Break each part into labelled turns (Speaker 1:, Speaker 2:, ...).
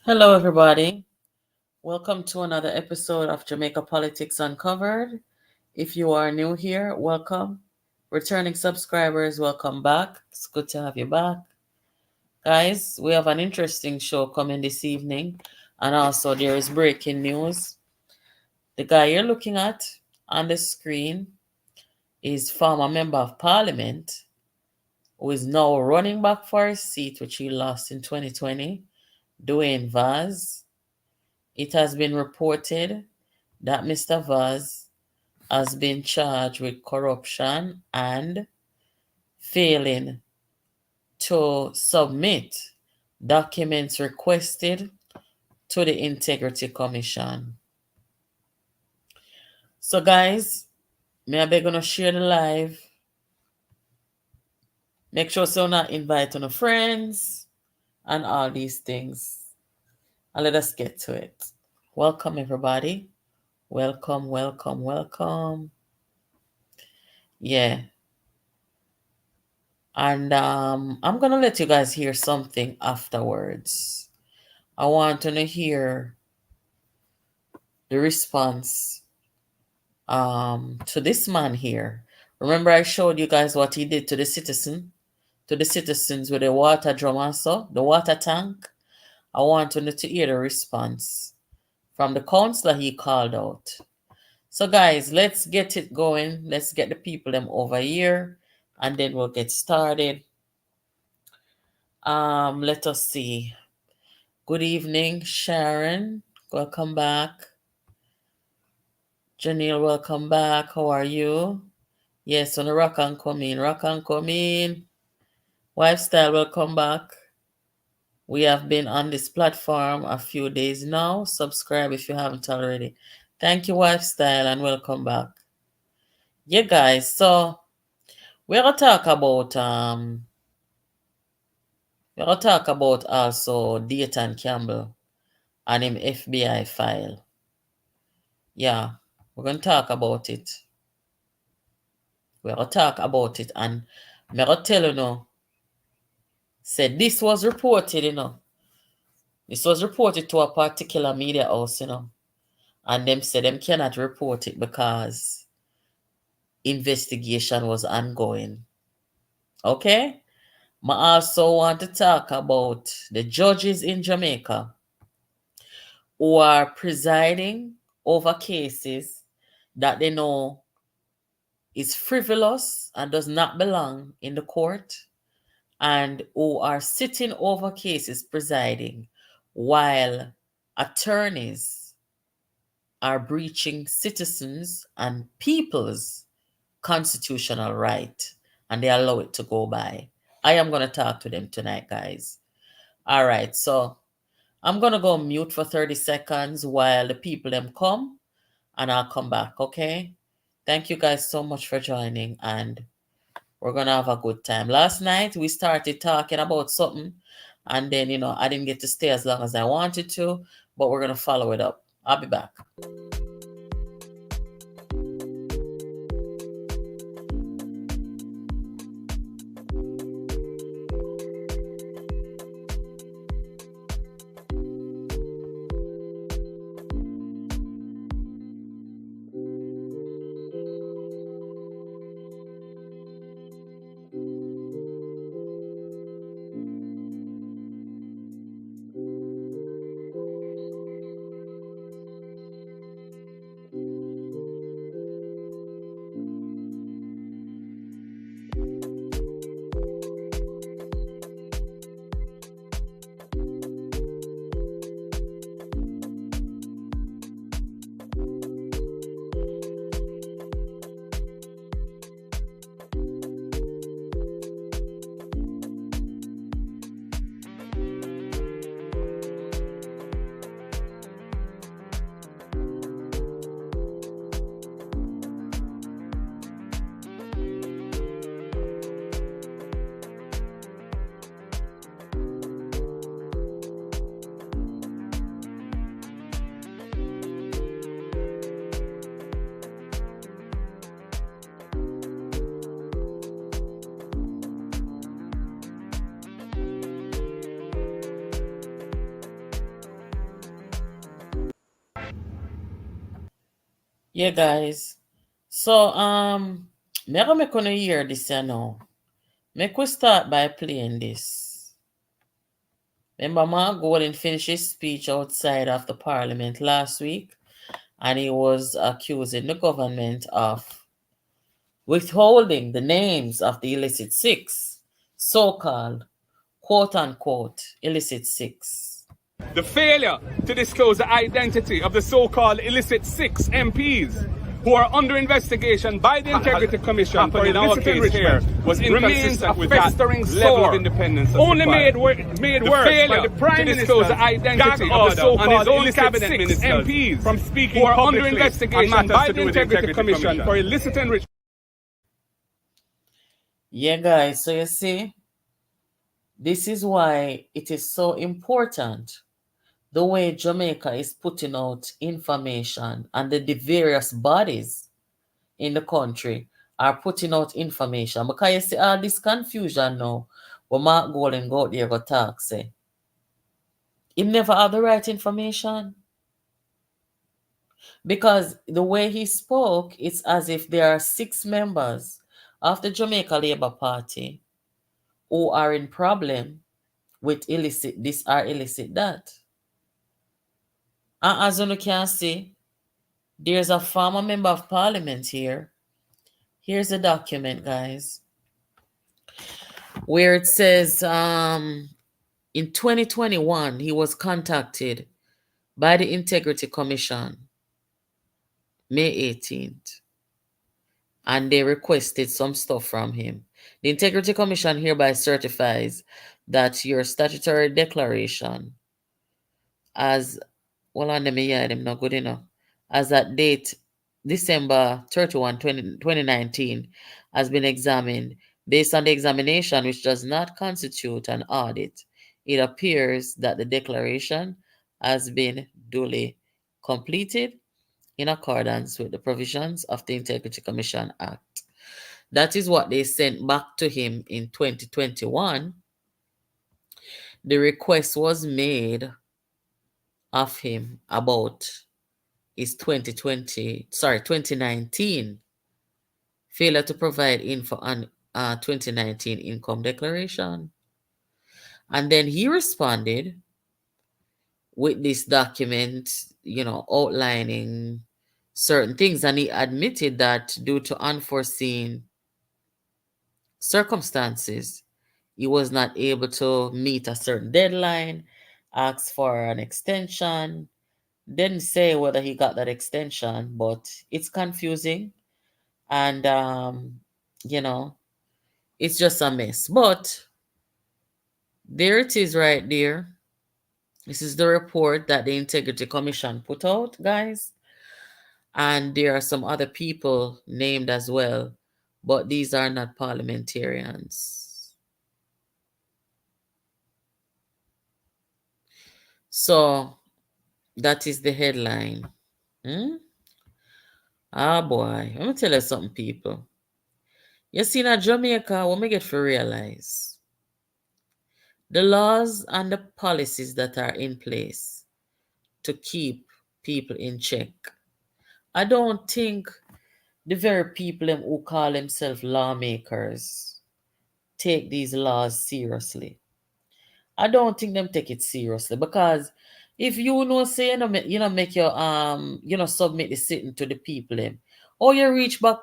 Speaker 1: Hello, everybody. Welcome to another episode of Jamaica Politics Uncovered. If you are new here, welcome. Returning subscribers, welcome back. It's good to have you back. Guys, we have an interesting show coming this evening, and also there is breaking news. The guy you're looking at on the screen is former member of parliament who is now running back for his seat, which he lost in 2020, Dwayne Vaz. It has been reported that Mr. Vaz has been charged with corruption and failing to submit documents requested to the Integrity Commission. So, guys, may I beg you to share the live? Make sure so not invite on friends and all these things. And let us get to it. Welcome, everybody. Welcome, welcome, welcome. Yeah. And I'm going to let you guys hear something afterwards. I want to hear the response to this man here. Remember, I showed you guys what he did to the citizens with the water drum and so, the water tank. I want to hear the response from the councillor he called out. So, guys, let's get it going. Let's get the people them over here, and then we'll get started. Let us see. Good evening, Sharon. Welcome back. Janelle, welcome back. How are you? Yes, on the rock and come in. Rock and come in. Lifestyle, welcome back. We have been on this platform a few days now. Subscribe if you haven't already. Thank you, Lifestyle, and welcome back. Yeah, guys. So we're gonna talk about also Dayan Campbell and him FBI file. Yeah, we're gonna talk about it. We're gonna talk about it, and I'm gonna tell you now. Said this was reported, This was reported to a particular media house, and them said them cannot report it because investigation was ongoing. Okay? I also want to talk about the judges in Jamaica who are presiding over cases that they know is frivolous and does not belong in the court, and who are sitting over cases presiding while attorneys are breaching citizens and people's constitutional right, and they allow it to go by. I am going to talk to them tonight, guys. All right, so I'm going to go mute for 30 seconds while the people them come, and I'll come back, okay? Thank you guys so much for joining, and we're going to have a good time. Last night, we started talking about something, and then, I didn't get to stay as long as I wanted to, but we're going to follow it up. I'll be back. Yeah, guys. So, me gonna make on hear this, you know. Make we start by playing this. Remember, Mark Golden finished his speech outside of the parliament last week, and he was accusing the government of withholding the names of the illicit six, so-called quote-unquote illicit six.
Speaker 2: The failure to disclose the identity of the so-called illicit 6 MPs who are under investigation by the Integrity Commission for illicit enrichment was inconsistent with that level of independence. Only made worse by the Prime Minister to disclose the identity of the so-called illicit 6 MPs from speaking who are under investigation by the Integrity Commission for illicit enrichment.
Speaker 1: Yeah, guys, so you see, this is why it is so important the way Jamaica is putting out information and the various bodies in the country are putting out information. Because you see all this confusion now, when Mark Golden go out there go talk, say, he never have the right information. Because the way he spoke, it's as if there are 6 members of the Jamaica Labour Party who are in problem with illicit this or illicit that. And as you can see, there's a former member of parliament here. Here's a document, guys, where it says in 2021 he was contacted by the Integrity Commission May 18th, and they requested some stuff from him. The Integrity Commission hereby certifies that your statutory declaration as well on them, yeah, them not good enough. As at date December 31, 2019 has been examined. Based on the examination, which does not constitute an audit, it appears that the declaration has been duly completed in accordance with the provisions of the Integrity Commission Act. That is what they sent back to him in 2021. The request was made of him about his 2019 failure to provide info on 2019 income declaration. And then he responded with this document, outlining certain things. And he admitted that due to unforeseen circumstances, he was not able to meet a certain deadline, asked for an extension, didn't say whether he got that extension, but it's confusing. And, it's just a mess. But there it is right there. This is the report that the Integrity Commission put out, guys. And there are some other people named as well, but these are not parliamentarians. So that is the headline. Ah, boy. Let me tell you something, people. You see, in Jamaica, what we get to realize, the laws and the policies that are in place to keep people in check, I don't think the very people who call themselves lawmakers take these laws seriously. I don't think them take it seriously, because if you know, say make your submit the sitting to the people or you reach back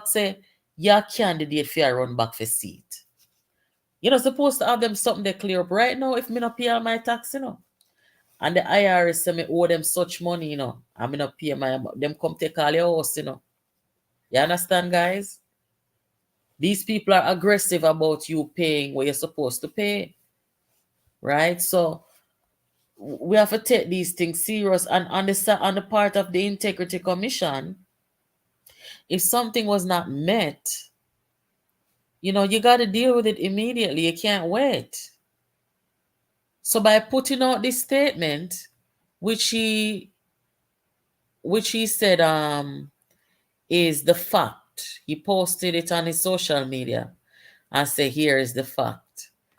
Speaker 1: say you're candidate for your run back for seat. You're not supposed to have them something they clear up right now. If me not pay all my tax, and the IRS say me owe them such money, and me not pay them come take all your house, You understand, guys? These people are aggressive about you paying what you're supposed to pay. Right? So we have to take these things serious. And on the part of the Integrity Commission, if something was not met, you got to deal with it immediately. You can't wait. So by putting out this statement, which he said is the fact, he posted it on his social media and say, here is the fact.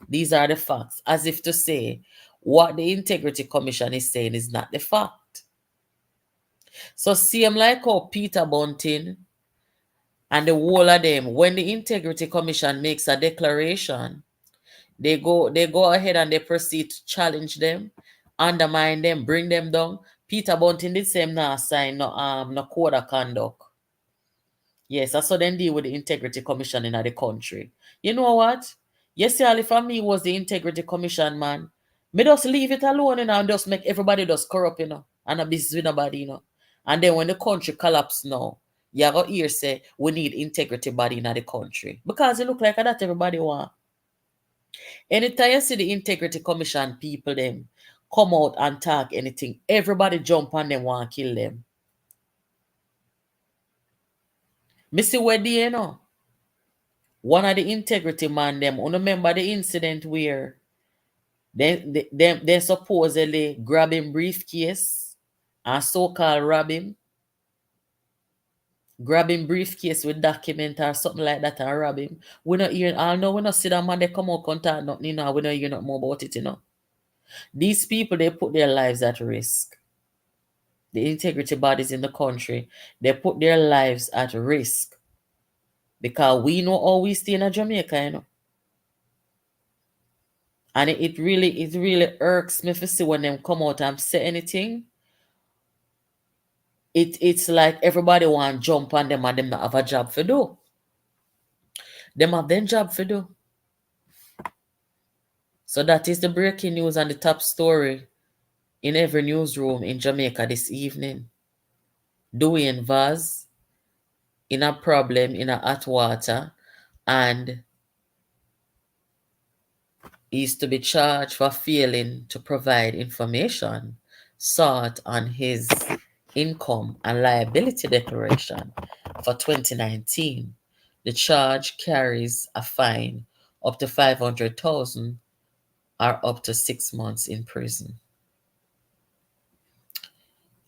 Speaker 1: These are the facts, as if to say what the Integrity Commission is saying is not the fact. So same like how Peter Bunting and the whole of them, when the Integrity Commission makes a declaration, they go ahead and they proceed to challenge them, undermine them, bring them down. Peter Bunting did same now sign no code of conduct. Yes, I saw them deal with the Integrity Commission in the country. You know what? Yes, Ali, for me was the Integrity Commission, man. Me just leave it alone, and just make everybody just corrupt, and a business with nobody. And then when the country collapse now, you go hear say we need integrity body in the country. Because it look like that everybody want. Anytime you see the Integrity Commission people them come out and talk anything, everybody jump on them want kill them. Me see where they one of the integrity man them, remember the incident where they supposedly grab him briefcase and so-called grab him briefcase with document or something like that and rob him. We not hear, I know we not see that man they come out contact nothing, we not hear nothing more about it, These people, they put their lives at risk. The integrity bodies in the country, they put their lives at risk. Because we know how we stay in Jamaica, And it really irks me to see when them come out and say anything. It's like everybody want to jump on them and them not have a job for do. Them have them job for do. So that is the breaking news and the top story in every newsroom in Jamaica this evening. Dwayne Vaz in a problem in a hot water, and is to be charged for failing to provide information sought on his income and liability declaration for 2019. The charge carries a fine up to 500,000 or up to 6 months in prison.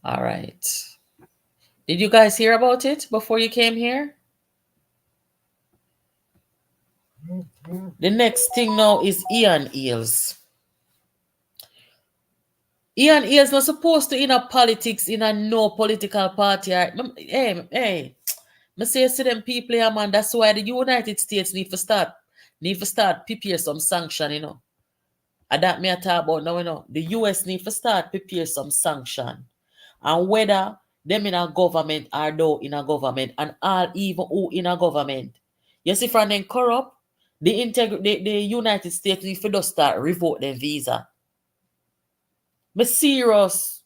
Speaker 1: All right. Did you guys hear about it before you came here? The next thing now is Ian Eales. Ian Eales not supposed to in a politics in a no political party. Hey, I say to them people here, man, that's why the United States need to start prepare some sanction, And that me I talk about now, The US need to start prepare some sanction. And whether them in a government or though in a government, and all even who in a government. You see, from them corrupt, the United States need to just start revoke them visa. But serious.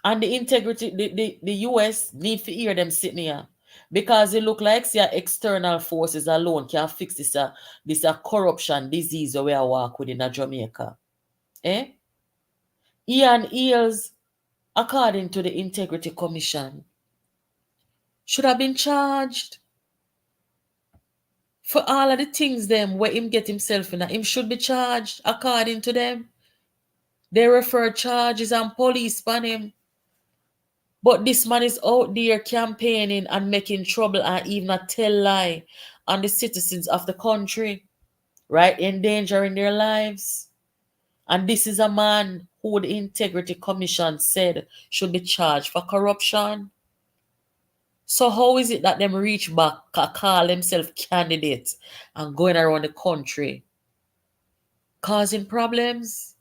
Speaker 1: And the integrity, the US need to hear them sitting here. Because it look like external forces alone can fix this corruption disease we are walk with in Jamaica. Ian Eales, according to the Integrity Commission, should have been charged for all of the things them where him get himself in. Him should be charged according to them. They refer charges and police on him. But this man is out there campaigning and making trouble and even a tell lie on the citizens of the country, right? Endangering their lives. And this is a man who the Integrity Commission said should be charged for corruption. So how is it that them reach back, call themselves candidates and going around the country causing problems?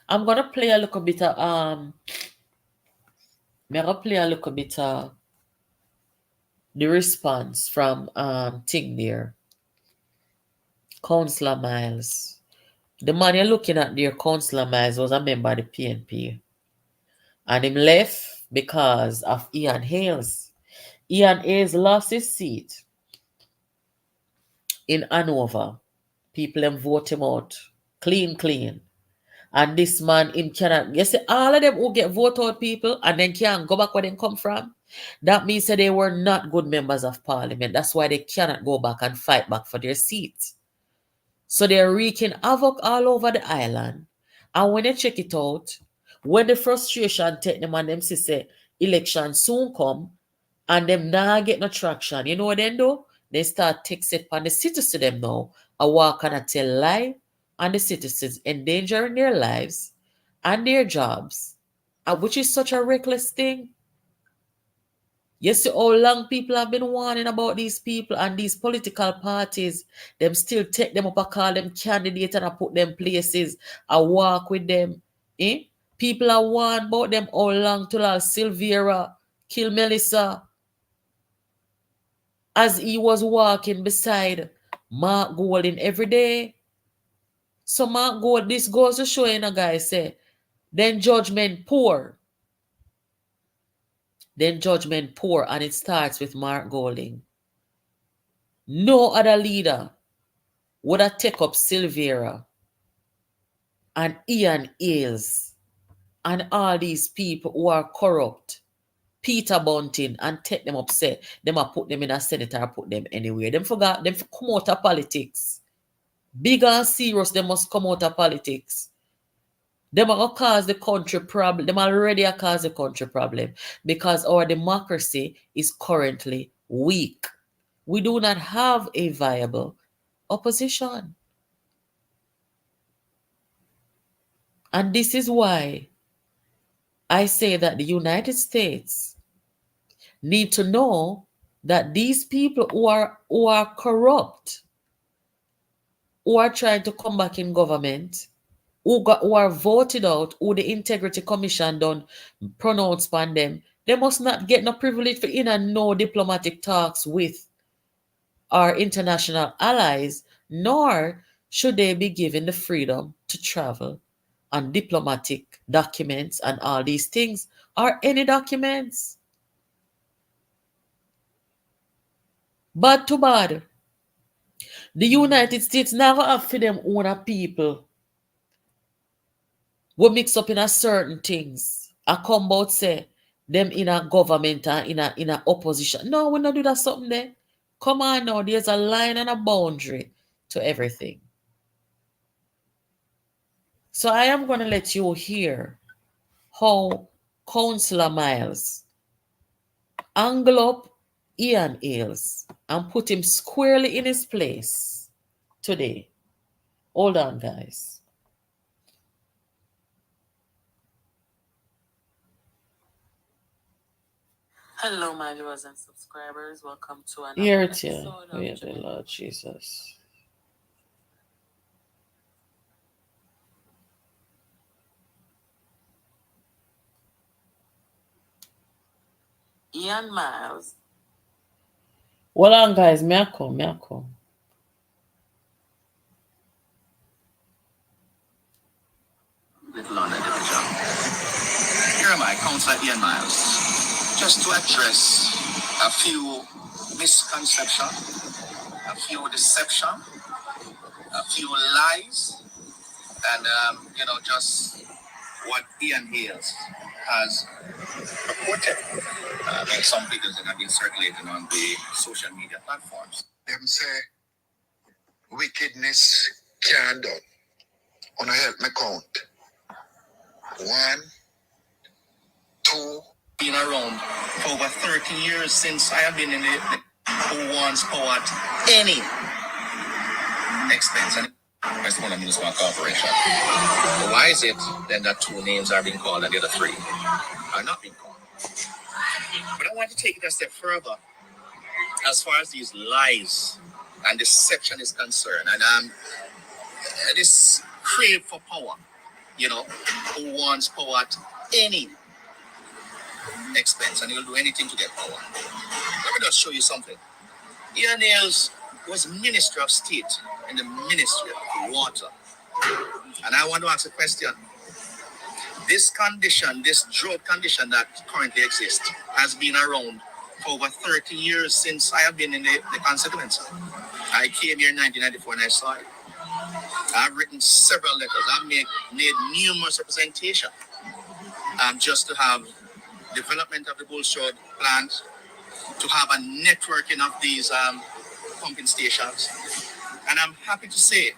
Speaker 1: I'm gonna play a little bit of the response from Ting there. Councilor Miles. The man you're looking at there, Councilor Miles, was a member of the PNP. And him left because of Ian Hales. Ian Hales lost his seat in Hanover. People them vote him out. Clean. And this man, him cannot, you see, all of them who get vote out people and then can't go back where they come from, that means that they were not good members of parliament. That's why they cannot go back and fight back for their seats. So they're wreaking havoc all over the island. And when they check it out, when the frustration take them and them say election soon come and them not get no traction, you know what they do? They start take set on the citizens to them now. A walk and a tell lie, and the citizens endangering their lives and their jobs, which is such a reckless thing. You see how long people have been warning about these people and these political parties. Them still take them up and call them candidates and I put them places. I walk with them. Eh? People are warned about them how long till Silvera kill Melissa as he was walking beside Mark Golding every day. So Mark Gold, this goes to show you, guys, say, then judgment pour. Then judgment pour, and it starts with Mark Golding. No other leader would have taken up Silvera and Ian Ailes and all these people who are corrupt, Peter Bunting, and take them up, say, them a put them in a Senate or put them anywhere. Them forgot, them come out of politics. Big and serious, they must come out of politics. Them are going to cause the country problem. Them already are cause the country problem because our democracy is currently weak. We do not have a viable opposition. And this is why I say that the United States need to know that these people who are corrupt, who are trying to come back in government, who are voted out, who the Integrity Commission done pronounce upon them, they must not get no privilege for in and no diplomatic talks with our international allies, nor should they be given the freedom to travel on diplomatic documents and all these things, or any documents. Bad to bad. The United States never have for them own people we mix up in a certain things. I come about say them in a government and in a opposition. No, we not do that something there. Come on now, there's a line and a boundary to everything. So I am gonna let you hear how Councilor Miles angle up Ian Ailes and put him squarely in his place today. Hold on, guys. Hello, my viewers and subscribers. Welcome to another episode of the Lord Jesus. Ian Miles. Hold on, guys. Me a come.
Speaker 3: Little on the division. Here am I, Councilor Ian Miles, just to address a few misconceptions, a few deception, a few lies, and just what Ian Ailes has reported. Some videos that have been circulating on the social media platforms.
Speaker 4: Them say wickedness can't done. Wanna help me count? 1, 2.
Speaker 3: Been around for over 30 years since I have been in the who wants power at any expense. And that's one of the municipal corporation. So why is it then that 2 names are being called and the other 3 are not being called? But I want to take it a step further as far as these lies and deception is concerned. And this crave for power, who wants power at any expense, and he'll do anything to get power. Let me just show you something. Ian Ailes was Minister of State in the Ministry of Water. And I want to ask a question. This condition, this drought condition that currently exists, has been around for over 30 years since I have been in the constituency. I came here in 1994 and I saw it. I've written several letters. I've made numerous representations just to have development of the Bullshot plant, to have a networking of these pumping stations. And I'm happy to say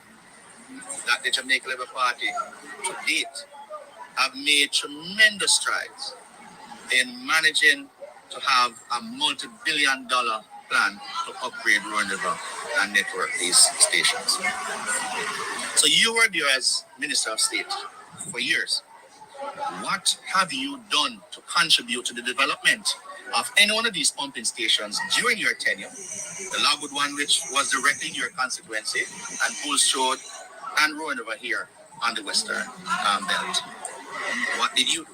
Speaker 3: that the Jamaica Labour Party to date have made tremendous strides in managing to have a multi-billion-dollar plan to upgrade Rowan River and network these stations. So you were there as Minister of State for years. What have you done to contribute to the development of any one of these pumping stations during your tenure? The Logwood one, which was directly in your constituency, and Bulstrode and Roanoke here on the western belt. What did you do?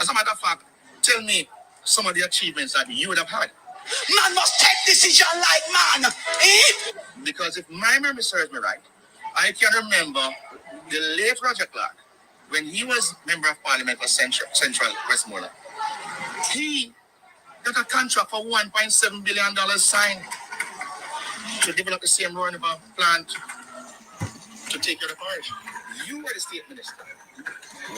Speaker 3: As a matter of fact, tell me some of the achievements that you would have had. Man must take decision like man. Because if my memory serves me right, I can remember the late Roger Clark, when he was Member of Parliament for Central Westmoreland, he got a contract for $1.7 billion signed to develop the same Roanoke plant to take care of the parish. You were the state minister.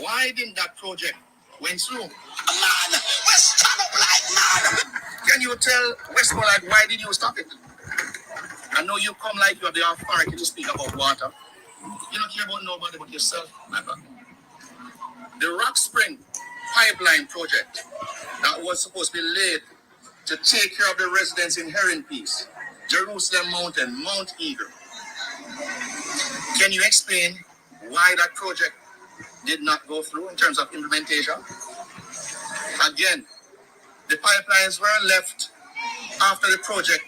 Speaker 3: Why didn't that project went through? Man, we stand up like man. Can you tell Westmoreland why did you stop it? I know you come like you have the authority to speak about water. You don't care about nobody but yourself, my brother. The Rock Spring pipeline project that was supposed to be laid to take care of the residents in Heron Peace, Jerusalem Mountain, Mount Eagle. Can you explain why that project did not go through in terms of implementation? Again, the pipelines were left after the project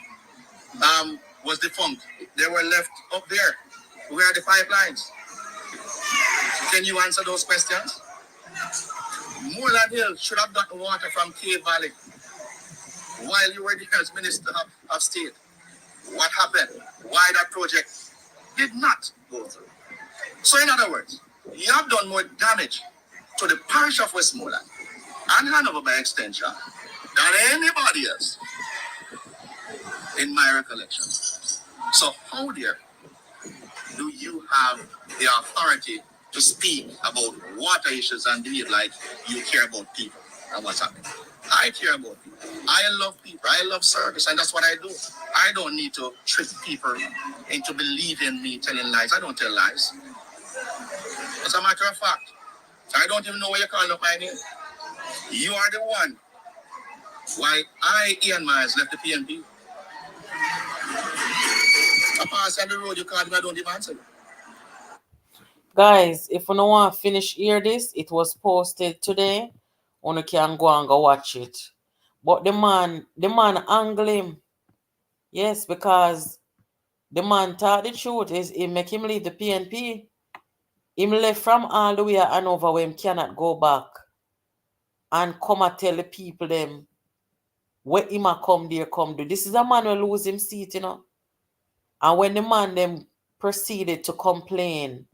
Speaker 3: was defunct. They were left up there. Where are the pipelines? Can you answer those questions? Moreland Hill should have gotten water from Cave Valley while you were the as Minister of State. What happened? Why that project did not go through? So in other words, you have done more damage to the parish of Westmoreland and Hanover by extension than anybody else in my recollection. So how dare do you have the authority to speak about water issues and behave like you care about people and what's happening? I care about people. I love people. I love service, and that's what I do. I don't need to trick people into believing me telling lies. I don't tell lies. As a matter of fact, I don't even know why you're calling up my name. You are the one why I, Ian Miles, left the PNP. I pass on the road, you called me, I don't even answer you.
Speaker 1: Guys, if you don't want to finish hear this, it was posted today. You can go and go watch it. But the man angle him. Yes, because the man thought the truth is he make him leave the PNP. Him left from all the way and over where him cannot go back. And come and tell the people them where him a come there come do. This is a man will lose him seat, you know. And when the man them proceeded to complain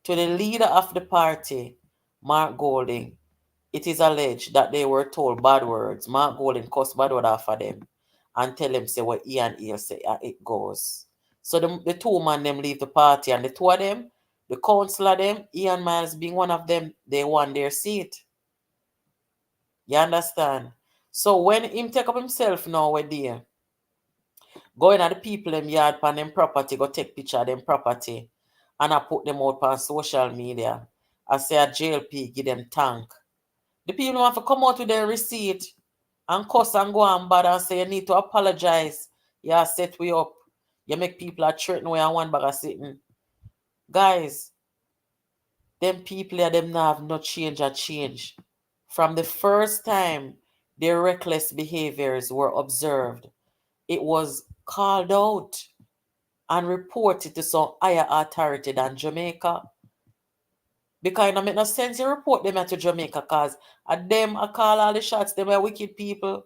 Speaker 1: to the leader of the party, Mark Golding, it is alleged that they were told bad words. Mark Golding cussed bad word off of them and tell them say what he and he say it goes. So the two man them leave the party, and the two of them, the councillor them, Ian Miles being one of them, they won their seat. You understand? So when him take up himself now with there, going at the people them yard pan them property, go take picture of them property, and I put them out on social media. I say a JLP give them thank. The people want to come out with their receipt and cuss and go and bad and say you need to apologize. You set we up. You make people a threaten where one bag of sitting. Guys, them people here, them not have no change or change. From the first time their reckless behaviors were observed, it was called out and reported to some higher authority than Jamaica. Because it don't make no sense you report them to Jamaica because at them I call all the shots, them are wicked people.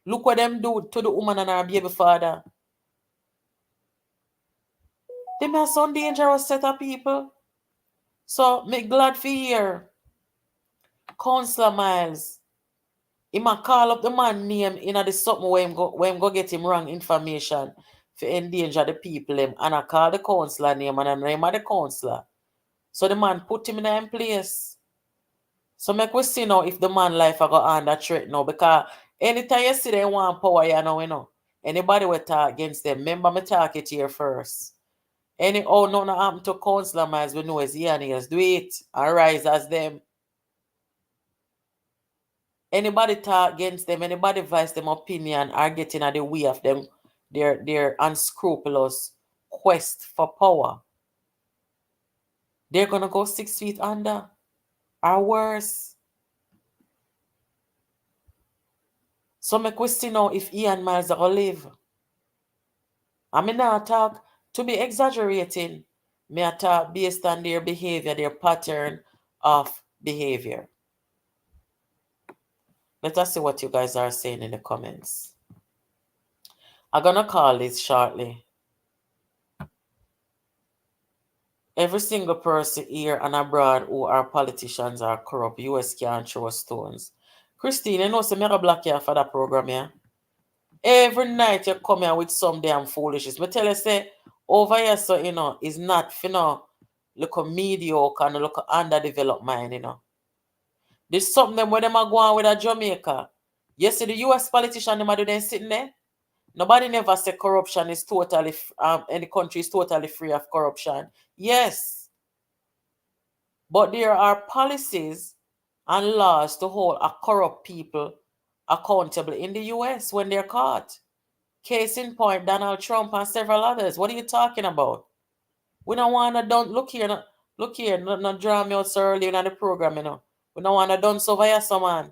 Speaker 1: Look what them do to the woman and her baby father. Them are some dangerous set of people. So me glad for hear Councilor Miles. He might call up the man name in the something where him go get him wrong information for endanger the people him, and I call the councillor name and the name of the councillor. So the man put him in a place. So make we see now if the man life I go under threat now, because anytime you see them want power, you know. Anybody will talk against them. Remember me talk it here first. Nothing happen to Councilor Miles, we know is here and ears. Do it and rise as them. Anybody talk against them, anybody voice them opinion are getting at the way of them, their unscrupulous quest for power. They're gonna go 6 feet under. are worse. So me question now if Ian Miles are gonna live. I mean not talk to be exaggerating. Me a talk based on their behavior, their pattern of behavior. Let us see what you guys are saying in the comments. I'm gonna call this shortly. Every single person here and abroad who are politicians are corrupt. US can't throw stones. Christine, you know, say me a block you for that program, yeah? Every night you come here with some damn foolishness. Me tell you, say, over here, so, you know, is not, you know, look a mediocre and look a underdeveloped mind, you know. There's something them where them are going with a Jamaica. You see the US politician, them are doing sitting there. Nobody never say corruption is totally, any country is totally free of corruption. Yes. But there are policies and laws to hold a corrupt people accountable in the US when they're caught. Case in point, Donald Trump and several others. What are you talking about? We don't want to don't look here, not draw me out so early in the program, you know. We don't want to done so via someone.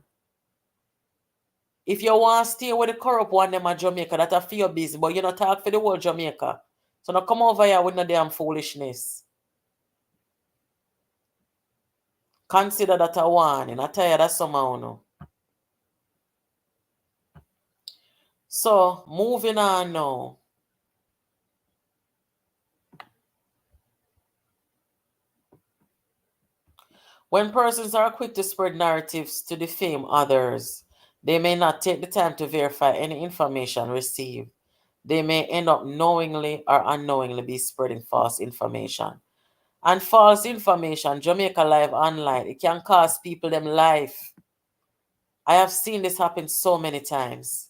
Speaker 1: If you want to stay with the corrupt one, them at Jamaica, that's a for your business, but you not talk for the whole Jamaica. So now come over here with no damn foolishness. Consider that a warning. I tell you that somehow, no. So, moving on now. When persons are quick to spread narratives to defame others, they may not take the time to verify any information received. They may end up knowingly or unknowingly be spreading false information. And false information, Jamaica Live Online, it can cost people them life. I have seen this happen so many times.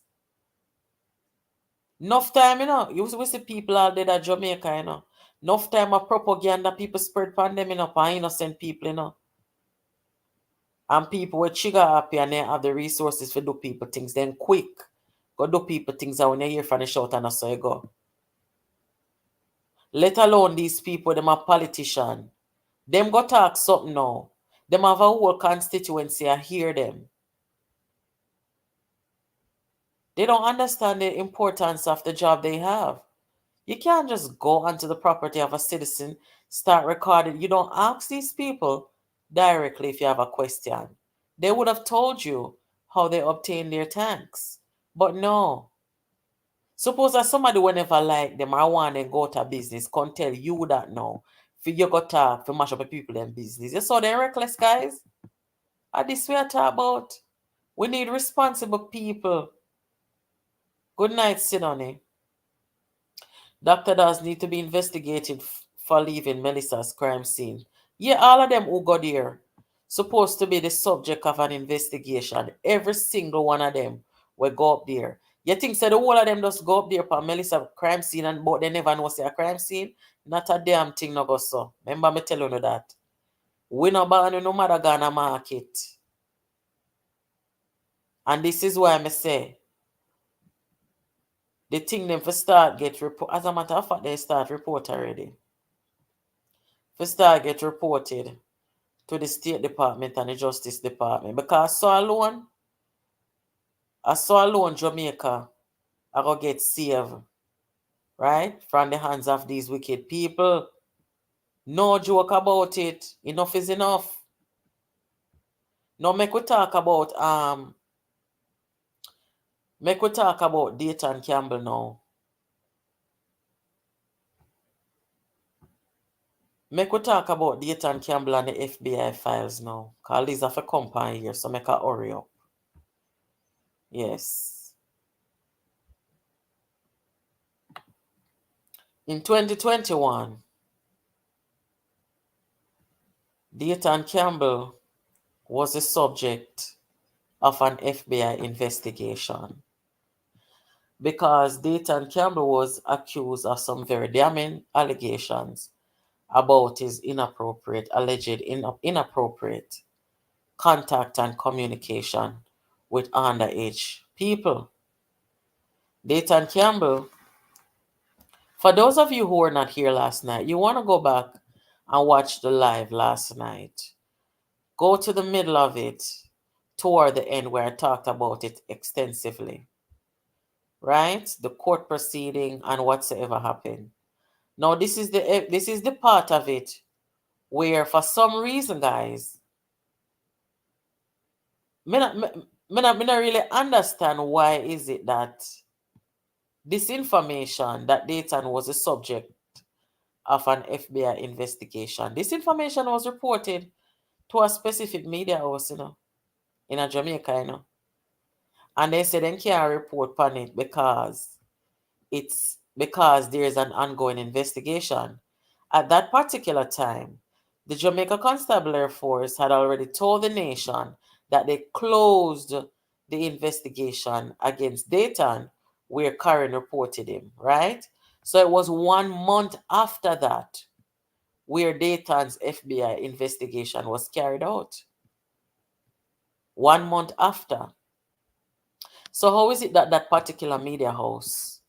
Speaker 1: Enough time, you know, we see people all dead at Jamaica, you know. Enough time of propaganda people spread pandemic, you know, for innocent people, you know. And people with trigger happy and they have the resources to do people things, then quick. Go do people things and when you hear from the shout and so you go. Let alone these people, them are politician. Them go talk something now. Them have a whole constituency, I hear them. They don't understand the importance of the job they have. You can't just go onto the property of a citizen, start recording. You don't ask these people directly if you have a question. They would have told you how they obtain their tanks. But no. Suppose that somebody will never like them or want to go to business, can't tell you that now. For you go talk, for mash up the people in business. You saw they're reckless, guys? And this we are talking about. We need responsible people. Good night, Sidoni. Dr. does need to be investigated for leaving Melissa's crime scene. Yeah, all of them who got there supposed to be the subject of an investigation. Every single one of them will go up there. You think so the whole of them just go up there for Melissa crime scene and but they never know say a crime scene? Not a damn thing no go so. Remember me telling you that. We no ban no matter Ghana market. And this is why I say the thing them for start get report. As a matter of fact, they start report already. For start get reported to the State Department and the Justice Department. Because I saw alone Jamaica I go get saved. Right? From the hands of these wicked people. No joke about it. Enough is enough. Now make we talk about Dayan Campbell now. Make we talk about Dayan Campbell and the FBI files now. Because these are for company here, so make a hurry up. Yes. In 2021, Dayan Campbell was the subject of an FBI investigation because Dayan Campbell was accused of some very damning allegations about his alleged inappropriate contact and communication with underage people. Dayan Campbell, for those of you who were not here last night, you want to go back and watch the live last night. Go to the middle of it, toward the end where I talked about it extensively. Right? The court proceeding and whatsoever happened. Now this is the part of it where for some reason, guys, me not really understand why is it that this information that Dayton was the subject of an FBI investigation. This information was reported to a specific media house, in a Jamaica, And they said they can't report on it because there is an ongoing investigation. At that particular time, the Jamaica Constabulary Force had already told the nation that they closed the investigation against Dayton, where Karen reported him, right? So it was 1 month after that where Dayton's FBI investigation was carried out. 1 month after. So how is it that that particular media house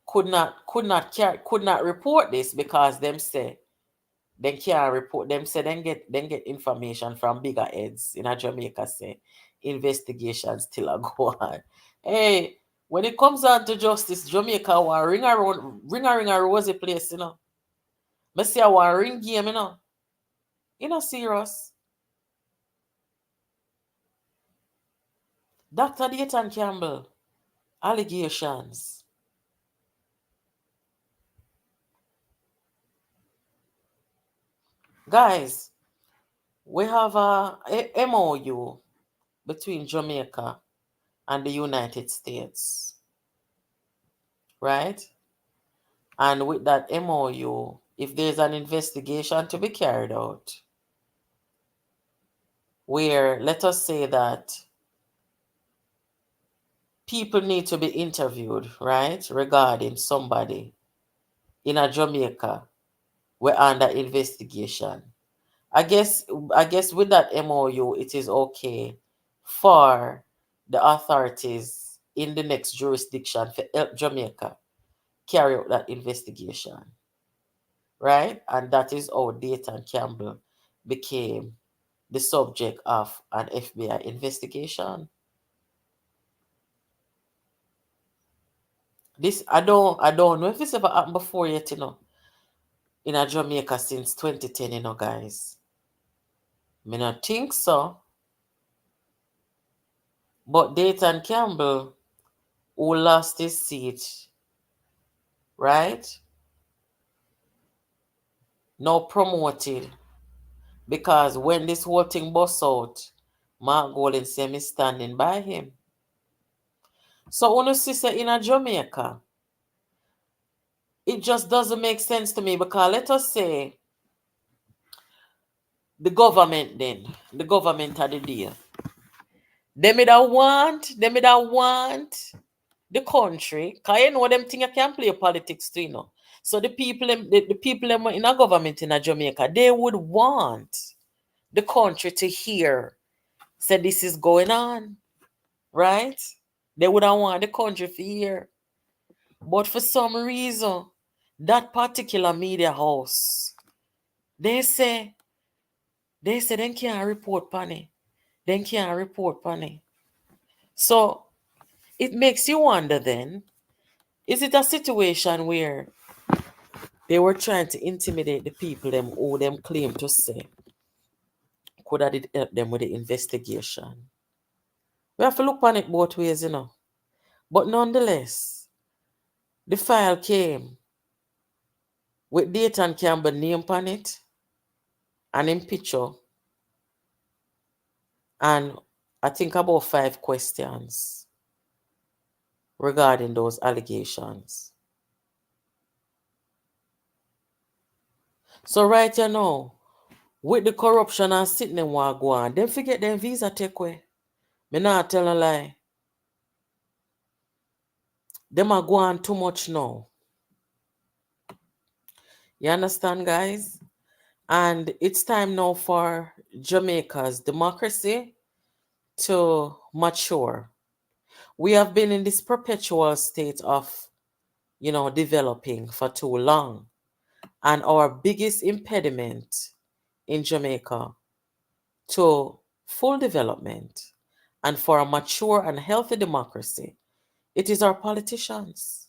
Speaker 1: could not report this because them say they can't report, them say then get information from bigger heads in a Jamaica say investigations still a go on. Hey, when it comes down to justice, Jamaica want ring a rosy place, Me say I want ring game, serious. Dr. Dayan Campbell, allegations. Guys, we have a MOU between Jamaica and the United States, right? And with that MOU, if there's an investigation to be carried out, where let us say that people need to be interviewed, right, regarding somebody in a Jamaica, we're under investigation. I guess with that MOU, it is okay for the authorities in the next jurisdiction for help Jamaica carry out that investigation, right? And that is how Dayan Campbell became the subject of an FBI investigation. This I don't know if this ever happened before yet, in a Jamaica since 2010, guys. Me not think so. But Dayan Campbell, who lost his seat, right? Now promoted because when this whole thing busts out, Mark Golden say me standing by him. So when you see in a Jamaica, it just doesn't make sense to me because let us say the government of the day, they may not want the country, because them thing you can play politics too, So the people in a government in a Jamaica, they would want the country to hear, say this is going on, right? They wouldn't want the country to hear. But for some reason, that particular media house, they say they can't report on it. They can't report on it. So it makes you wonder then, is it a situation where they were trying to intimidate the people them who them claim to say could have help them with the investigation? We have to look on it both ways, But nonetheless, the file came with Dayan Campbell name on it and in picture, and I think about 5 questions regarding those allegations. So right now, with the corruption and sitting them want go on, them forget them visa take away. Me not tell a lie. Them are go on too much now. You understand, guys? And it's time now for Jamaica's democracy to mature. We have been in this perpetual state of, developing for too long. And our biggest impediment in Jamaica to full development and for a mature and healthy democracy, it is our politicians.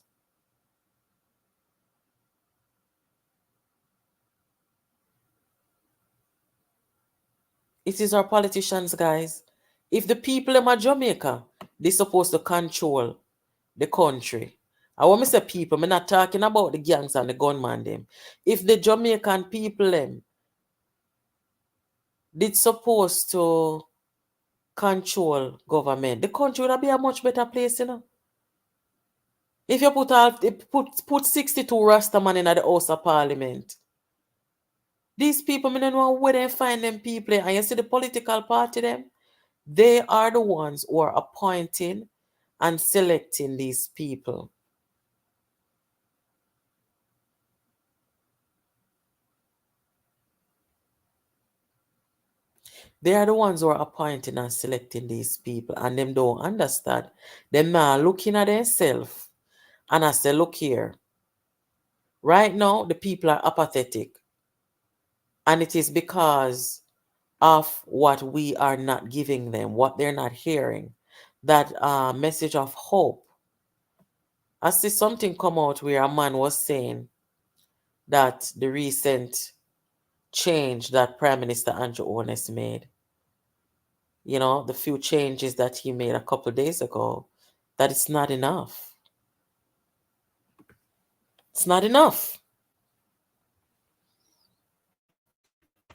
Speaker 1: It is our politicians, guys. If the people in Jamaica, they're supposed to control the country. I want to say people, I'm not talking about the gangs and the gunman them. If the Jamaican people them did supposed to control government, the country would be a much better place, you know. If you put 62 Rastaman in the House of Parliament, these people, I don't know where they find them people. And you see the political party them, they are the ones who are appointing and selecting these people. They are the ones who are appointing and selecting these people, and them don't understand. Them now looking at themselves and I say, look here. Right now, the people are apathetic, and it is because of what we are not giving them, what they're not hearing. That message of hope. I see something come out where a man was saying that the recent change that Prime Minister Andrew Holness made, you know, the few changes that he made a couple of days ago, that it's not enough. It's not enough.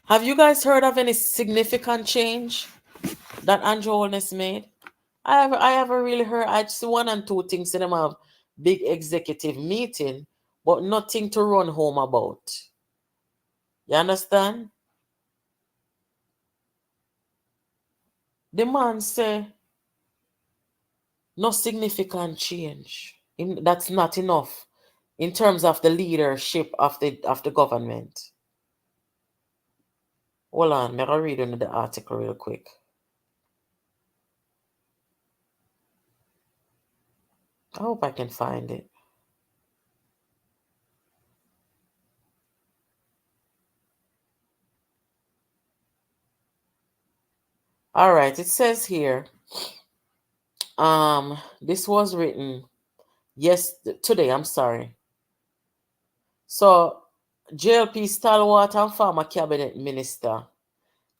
Speaker 1: Have you guys heard of any significant change that Andrew Holness made? I haven't really heard. I just one and two things in them have big executive meeting, but nothing to run home about. You understand? The man say no significant change. That's not enough in terms of the leadership of the government. Hold on, I'm gonna read into the article real quick. I hope I can find it. All right, it says here. This was written today. I'm sorry. So, JLP stalwart and former cabinet minister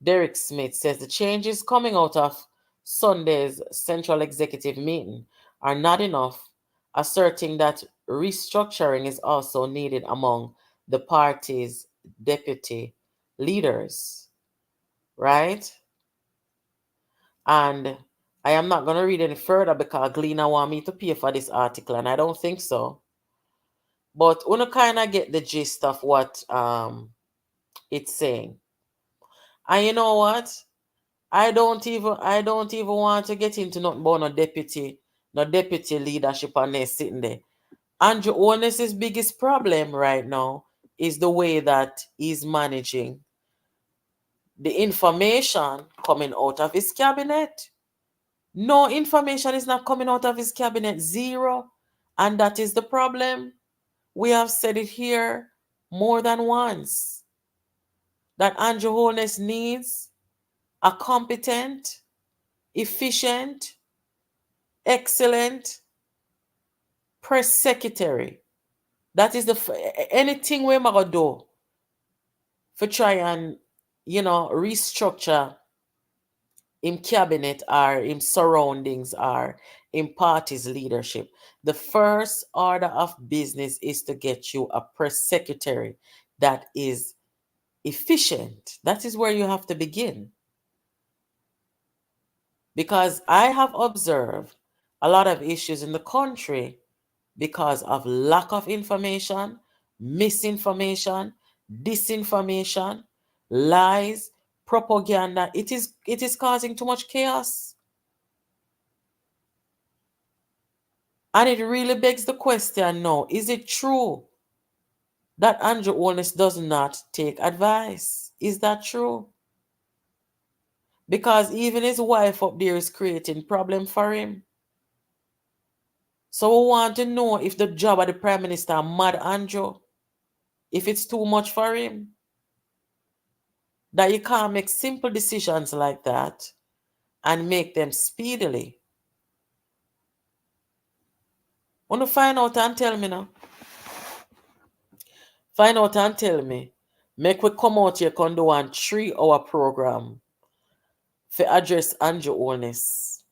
Speaker 1: Derek Smith says the changes coming out of Sunday's central executive meeting are not enough, asserting that restructuring is also needed among the party's deputy leaders. Right? And I am not going to read any further because Gleena want me to pay for this article, and I don't think so. But we kind of get the gist of what it's saying. And you know what? I don't even want to get into nothing about no deputy leadership and they sitting there. Andrew Holness's biggest problem right now is the way that he's managing the information coming out of his cabinet. No information is not coming out of his cabinet, zero. And that is the problem. We have said it here more than once that Andrew Holness needs a competent, efficient, excellent press secretary. That is anything we're going to do for try and, restructure in cabinet or in surroundings or in party's leadership. The first order of business is to get you a press secretary that is efficient. That is where you have to begin. Because I have observed a lot of issues in the country because of lack of information, misinformation, disinformation, lies, propaganda. It is causing too much chaos. And it really begs the question now, is it true that Andrew Holness does not take advice? Is that true? Because even his wife up there is creating problem for him. So we want to know if the job of the Prime Minister mad Andrew, if it's too much for him. that you can't make simple decisions like that and make them speedily. Want to find out and tell me now? Find out and tell me. Make we come out here and do a 3-hour program for address Andrew Holness.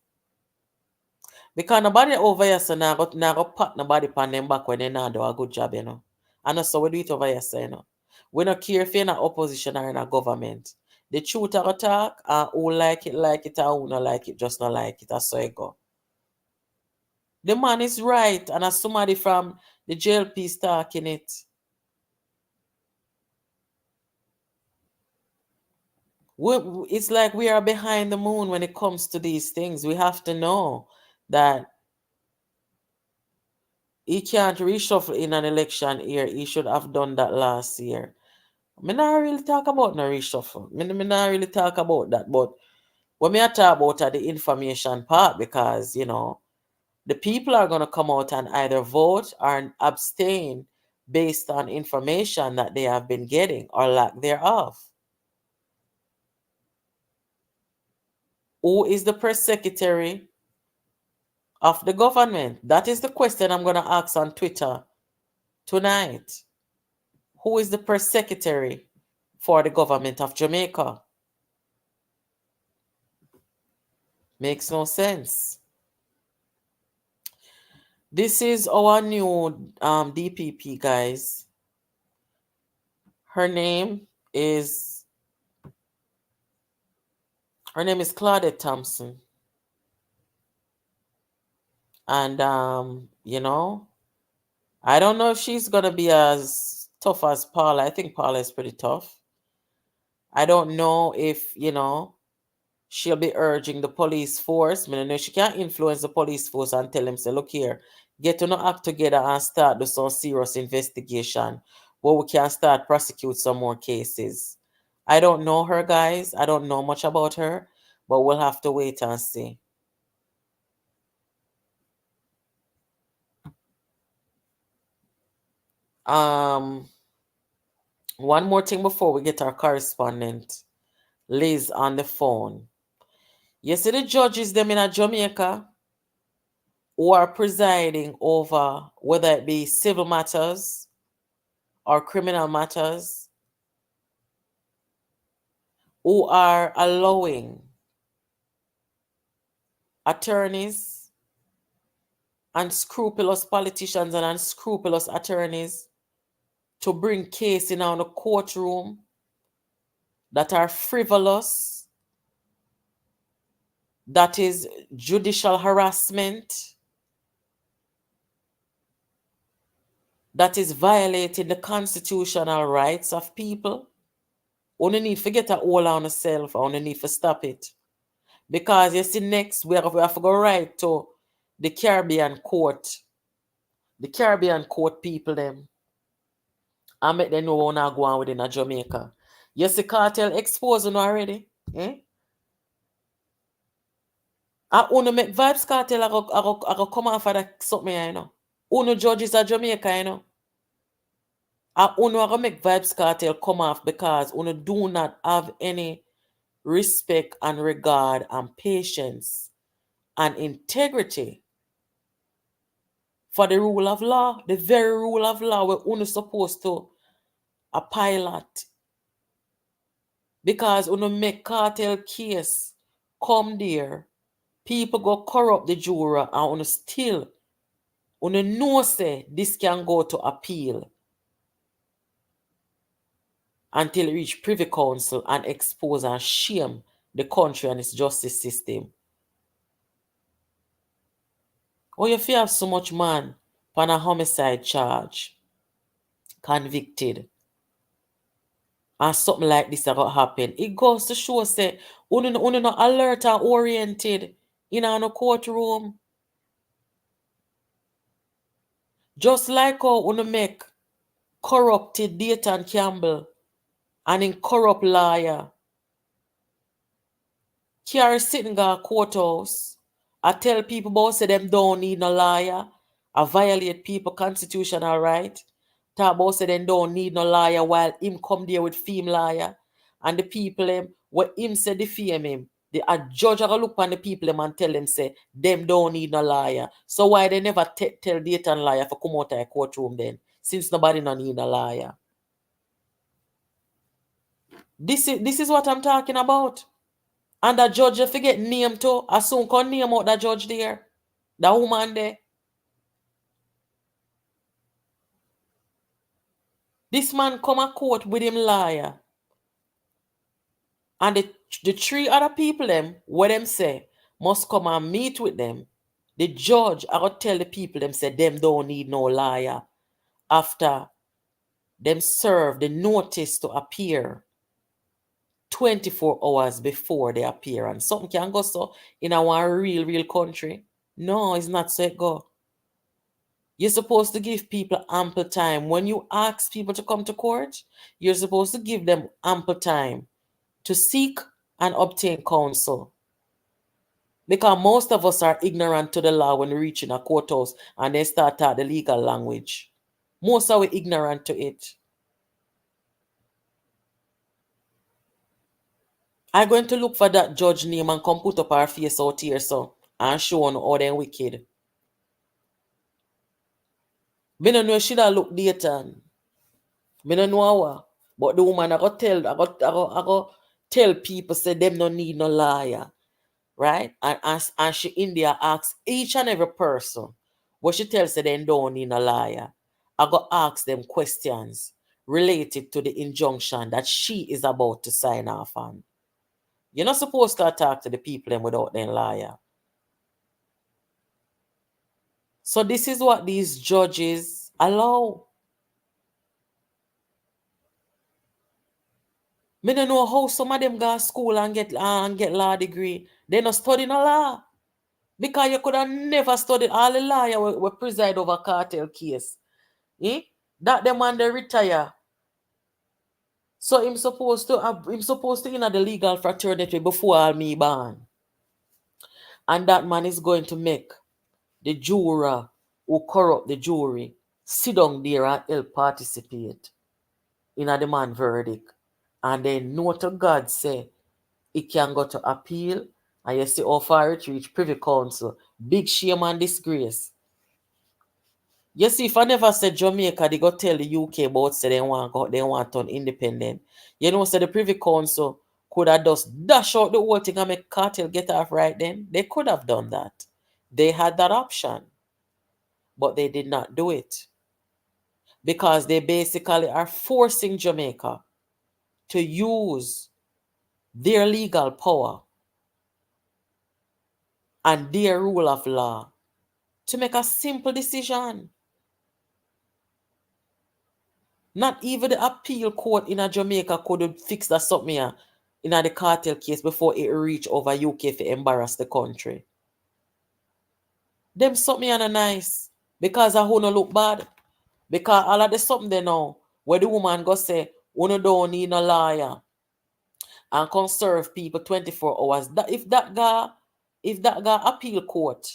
Speaker 1: Because nobody over here so now go pat nobody pan them back when they not do a good job, you know. And so we do it over here, so, you know. We don't care if you're in a opposition or in a government. The truth are talk, and who like it, or who not like it, just not like it. That's how it go. The man is right, and as somebody from the JLP is talking it. It's like we are behind the moon when it comes to these things. We have to know that he can't reshuffle in an election year. He should have done that last year. I not really talk about no reshuffle. I not really talk about that. But what me I talk about are the information part, because, you know, the people are going to come out and either vote or abstain based on information that they have been getting or lack thereof. Who is the press secretary of the government? That is the question I'm going to ask on Twitter tonight. Who is the press secretary for the government of Jamaica? Makes no sense. This is our new DPP, guys. Her name is Claudette Thompson. And you know, I don't know if she's gonna be as tough as Paula. I think Paula is pretty tough. I don't know if, you know, she'll be urging the police force. I mean, I know she can't influence the police force and tell them, say, look here, get to act together and start do some serious investigation where we can start prosecute some more cases. I don't know her, guys. I don't know much about her, but we'll have to wait and see. One more thing before we get our correspondent, Liz, on the phone. You see the judges them in Jamaica who are presiding over whether it be civil matters or criminal matters, who are allowing attorneys, unscrupulous politicians and unscrupulous attorneys to bring cases in the courtroom that are frivolous, that is judicial harassment, that is violating the constitutional rights of people. Only need to get a hold on yourself, only need to stop it. Because you see, next we have to go right to the Caribbean court. The Caribbean court people them. And make them know what not go on within Jamaica. You see cartel exposing already. Eh? And uno make vibes cartel I go come off of that something, you know. Uno judges at Jamaica, you know. And uno I go make vibes cartel come off because uno do not have any respect and regard and patience and integrity for the rule of law, the very rule of law where uno supposed to a pilot. Because uno make cartel case come there, people go corrupt the juror and uno still uno know say this can go to appeal until it reach Privy Council and expose and shame the country and its justice system. Or if you have so much man on a homicide charge, convicted, and something like this that happen, it goes to show say uno not alert and oriented in a courtroom. Just like how uno make corrupted Dayan Campbell and in corrupt lawyer carry sitting in a courthouse, I tell people about say them don't need no lawyer, I violate people constitutional right. Talk about say them don't need no lawyer while him come there with female lawyer and the people what him say defame him, the a judge are gonna look on the people and tell them say them don't need no liar. So why they never tell Dayton liar for come out of a courtroom then? Since nobody no need a liar. This is what I'm talking about. And the judge you forget name too. I soon can name out the judge there. The woman there. This man come a court with him liar. And the three other people them, what them say, must come and meet with them. The judge I gotta tell the people them say them don't need no liar after them serve the notice to appear 24 hours before they appear. And something can go so in our real country. No, it's not so it go. You're supposed to give people ample time. When you ask people to come to court, you're supposed to give them ample time to seek and obtain counsel. Because most of us are ignorant to the law when we reach in a courthouse and they start out the legal language. Most are we ignorant to it. I'm going to look for that judge name and come put up our face out here so and show on how they wicked. Me no know should I look Dayton. Me no know how. But the woman I go tell people say them no need no liar. Right? And she in there asks each and every person what she tells say they don't need a liar. I go ask them questions related to the injunction that she is about to sign off on. You're not supposed to talk to the people them without them liar. So this is what these judges allow. Me don't know how some of them go to school and get law degree. They not studying a law. Because you could have never studied all the lawyer will preside over cartel case. Eh? That the man they retire. So him supposed to in the legal fraternity before all me born. And that man is going to make the juror who corrupt the jury sit down there and help participate in a demand verdict. And then know to God say it can go to appeal and you see how far it reach privy council. Big shame and disgrace. You see, if I never said Jamaica, they go tell the UK about say they want to independent. You know, say the Privy Council could have just dash out the whole thing and make cartel get off right then. They could have done that. They had that option. But they did not do it. Because they basically are forcing Jamaica to use their legal power and their rule of law to make a simple decision. Not even the appeal court in a Jamaica could fix that something here in the cartel case before it reach over UK to embarrass the country. Them something are nice because I who no look bad. Because all of the something they know where the woman go say, "Uno don't need no lawyer and can serve people 24 hours." That if that guy appeal court,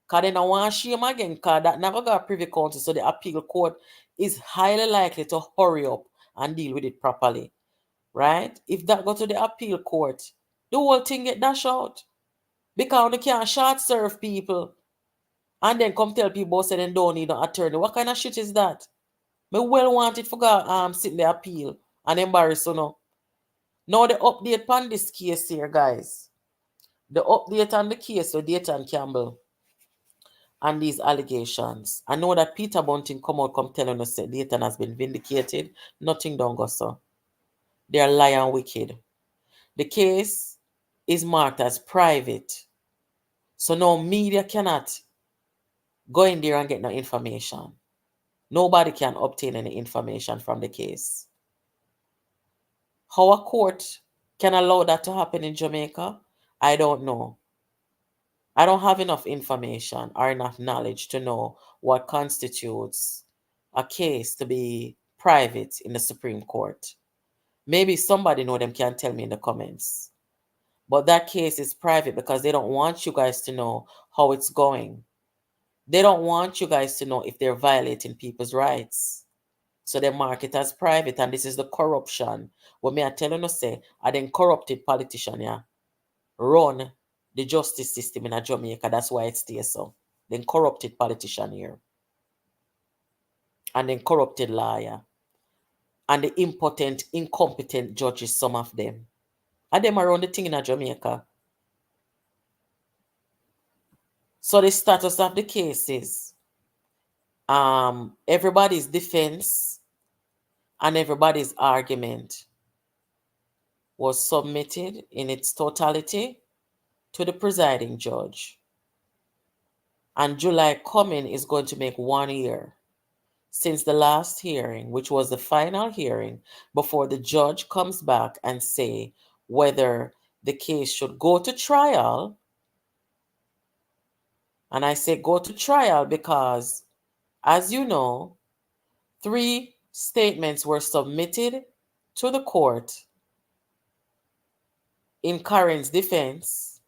Speaker 1: because they don't want shame again, because that never got privy council, so the appeal court is highly likely to hurry up and deal with it properly. Right? If that go to the appeal court, the whole thing get dashed out. Because they can't short serve people and then come tell people say they don't need an attorney. What kind of shit is that? Me well want it for go sit in the appeal and embarrass you know. Now the update on this case here, guys. The update on the case with Dayan Campbell and these allegations. I know that Peter Bunting come telling us that Dayton has been vindicated. Nothing don't go so. They are lying and wicked. The case is marked as private. So no media cannot go in there and get no information. Nobody can obtain any information from the case. How a court can allow that to happen in Jamaica, I don't know. I don't have enough information or enough knowledge to know what constitutes a case to be private in the Supreme Court. Maybe somebody know them can tell me in the comments. But that case is private because they don't want you guys to know how it's going. They don't want you guys to know if they're violating people's rights. So they mark it as private, and this is the corruption. What me I tell you say, I then corrupted politician, yeah, run the justice system in Jamaica. That's why it stays so. Then corrupted politician here, and then corrupted lawyer, and the impotent, incompetent judges, some of them. And them around the thing in Jamaica. So the status of the cases, everybody's defense and everybody's argument was submitted in its totality to the presiding judge. And July coming is going to make 1 year since the last hearing, which was the final hearing, before the judge comes back and say whether the case should go to trial. And I say go to trial because, as you know, 3 statements were submitted to the court in Karen's defense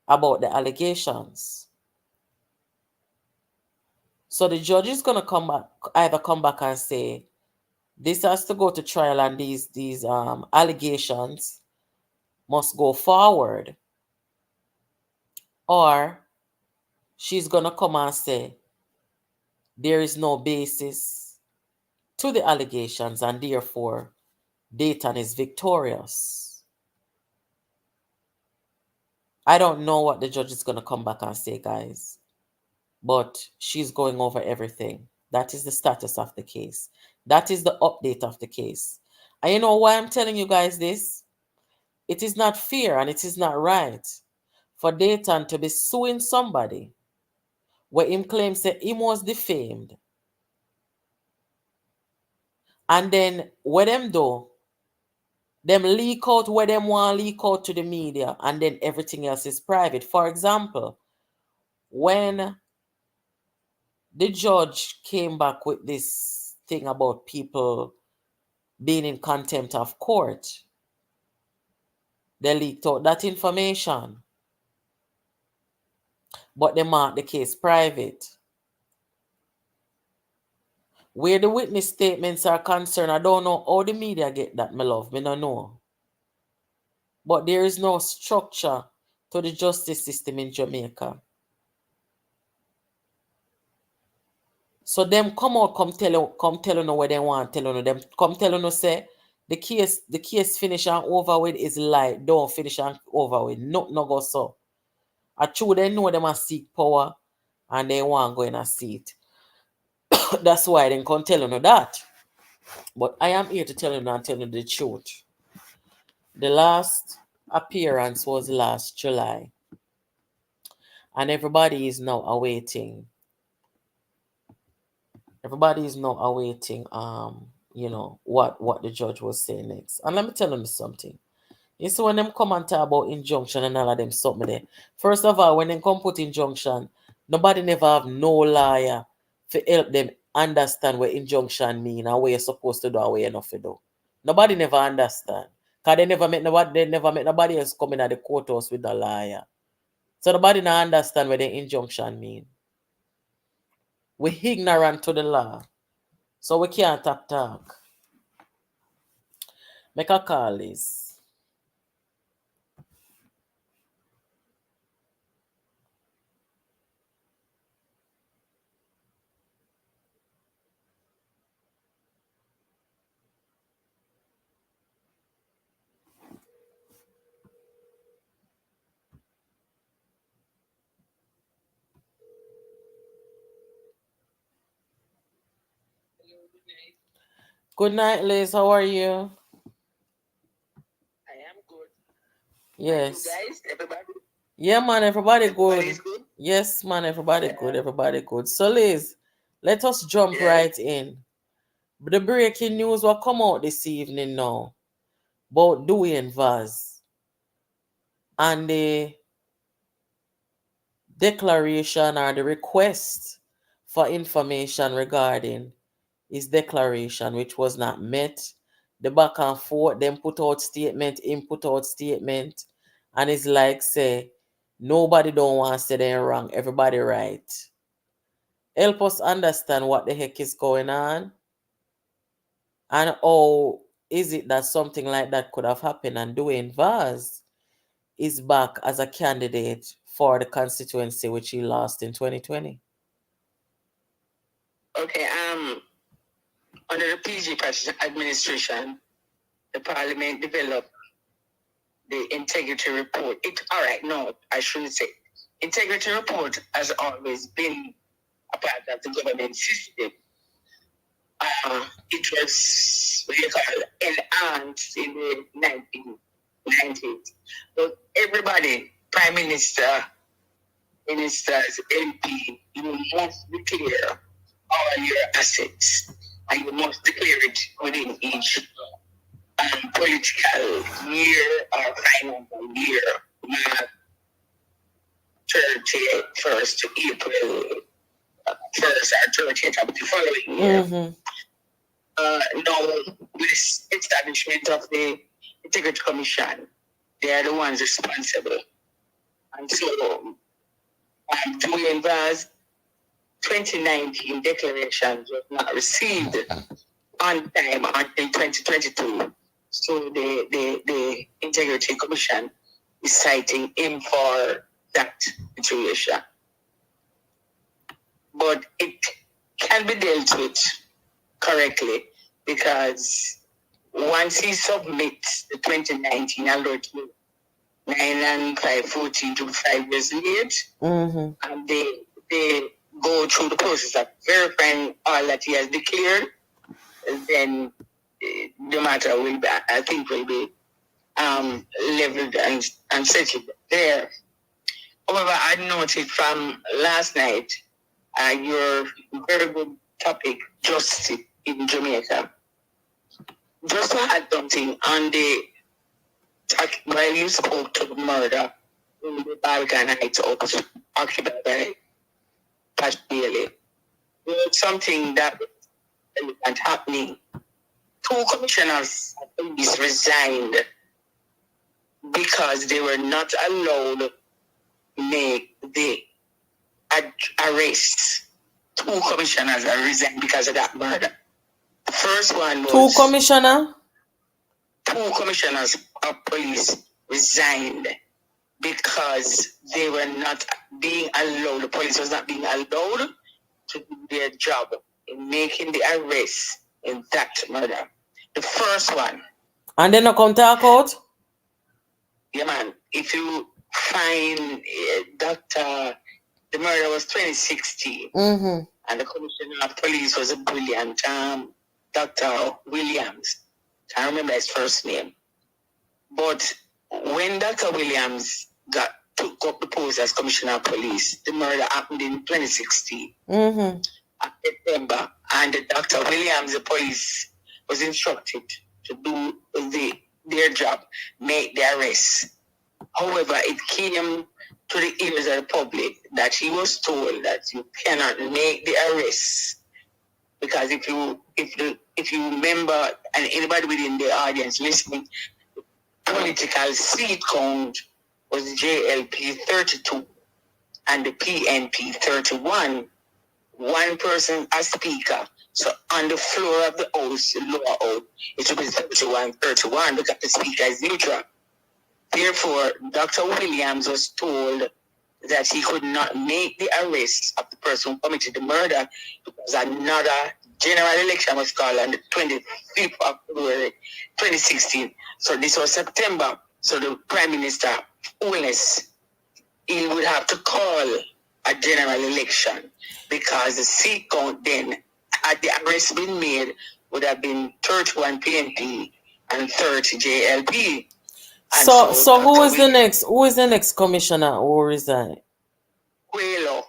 Speaker 1: about the allegations. So the judge is going to either come back and say this has to go to trial and these allegations must go forward, or she's going to come and say there is no basis to the allegations and therefore Dayton is victorious. I don't know what the judge is going to come back and say, guys, but she's going over everything. That is the status of the case. That is the update of the case. And you know why I'm telling you guys this? It is not fair and it is not right for Dayton to be suing somebody where him claims that him was defamed. And then what them do, them leak out where them want to leak out to the media, and then everything else is private. For example, when the judge came back with this thing about people being in contempt of court, they leaked out that information, but they marked the case private. Where the witness statements are concerned, I don't know how the media get that, my love. Me don't know. But there is no structure to the justice system in Jamaica. So them come out, come tell you what they want, tell you them come tell you say the case finish and over with is lie. Don't finish and over with. No go so. I true they know them a seek power and they want to go in a seat. That's why they can't tell you that. But I am here to tell you and tell you the truth. The last appearance was last July. And everybody is now awaiting. Everybody is now awaiting what the judge was saying next. And let me tell you something. You see, when them come and talk about injunction and all of them something there, first of all, when they come put injunction, nobody never have no lawyer to help them understand what injunction mean and what you're supposed to do and what you're not to do. Nobody never understand. Because they never met nobody else come in at the courthouse with a lawyer. So nobody now understand what the injunction mean. We're ignorant to the law. So we can't talk. Make a call, Liz. Good night, Liz. How are you?
Speaker 5: I am good.
Speaker 1: Yes.
Speaker 5: You guys, everybody?
Speaker 1: Yeah, man, everybody good.
Speaker 5: Good?
Speaker 1: Yes, man, everybody good. Everybody good. So, Liz, let us jump right in. The breaking news will come out this evening now about Dwayne Vaz and the declaration or the request for information regarding his declaration, which was not met. The back and forth, them put out statement, input out statement, and it's like say nobody don't want to say they're wrong, everybody right. Help us understand what the heck is going on. And how is it that something like that could have happened and Dwayne Vaz is back as a candidate for the constituency which he lost in 2020?
Speaker 5: Okay, under the PG administration, the parliament developed the integrity report. I shouldn't say. Integrity report has always been a part of the government system. It was enhanced in the 1990s. So everybody, prime minister, ministers, MP, you must declare all your assets, and you must declare it within each political year or financial year, March 31st to April 1st or 30th of the following year.
Speaker 1: Mm-hmm.
Speaker 5: Now, with the establishment of the Integrity Commission, they are the ones responsible. And so, Dwayne Vaz 2019 declarations was not received on time until 2022. So the Integrity Commission is citing him for that situation. But it can be dealt with correctly because once he submits the 2019 alert 9 and 514 to 5 years late, and they go through the process of verifying all that he has declared, then the matter will be, I think, will be leveled and settled there. However, I noted from last night your very good topic, justice in Jamaica. Just to add something on the while you spoke to the murder in the Balkan Heights occupied by Pat Bailey, there was something that was happening. 2 commissioners of police resigned because they were not allowed to make the arrests. 2 commissioners are resigned because of that murder. The first one was 2 commissioners of police resigned because they were not being allowed, the police was not being allowed to do their job in making the arrests in that murder. The first one.
Speaker 1: And then I come talk out?
Speaker 5: Yeah, man. If you find the murder was 2016, and the commissioner of police was a brilliant Dr. Williams. I remember his first name. But when Dr. Williams took up the post as commissioner of police, the murder happened in 2016, September, and Dr. Williams, the police, was instructed to do their job, make the arrests. However, it came to the ears of the public that he was told that you cannot make the arrests because if you remember, and anybody within the audience listening, the political seat count was JLP 32 and the PNP 31. One person as speaker. So on the floor of the House, lower house, it should be 31 because the speaker is neutral. Therefore, Dr. Williams was told that he could not make the arrest of the person who committed the murder because another general election was called on the 25th of February 2016. So this was September. So the Prime Minister, he would have to call a general election because the seat count then, had the arrest been made, would have been 31 PNP and 30 JLP.
Speaker 1: So who is the next? Who is the next commissioner who resigned?
Speaker 5: Quelo.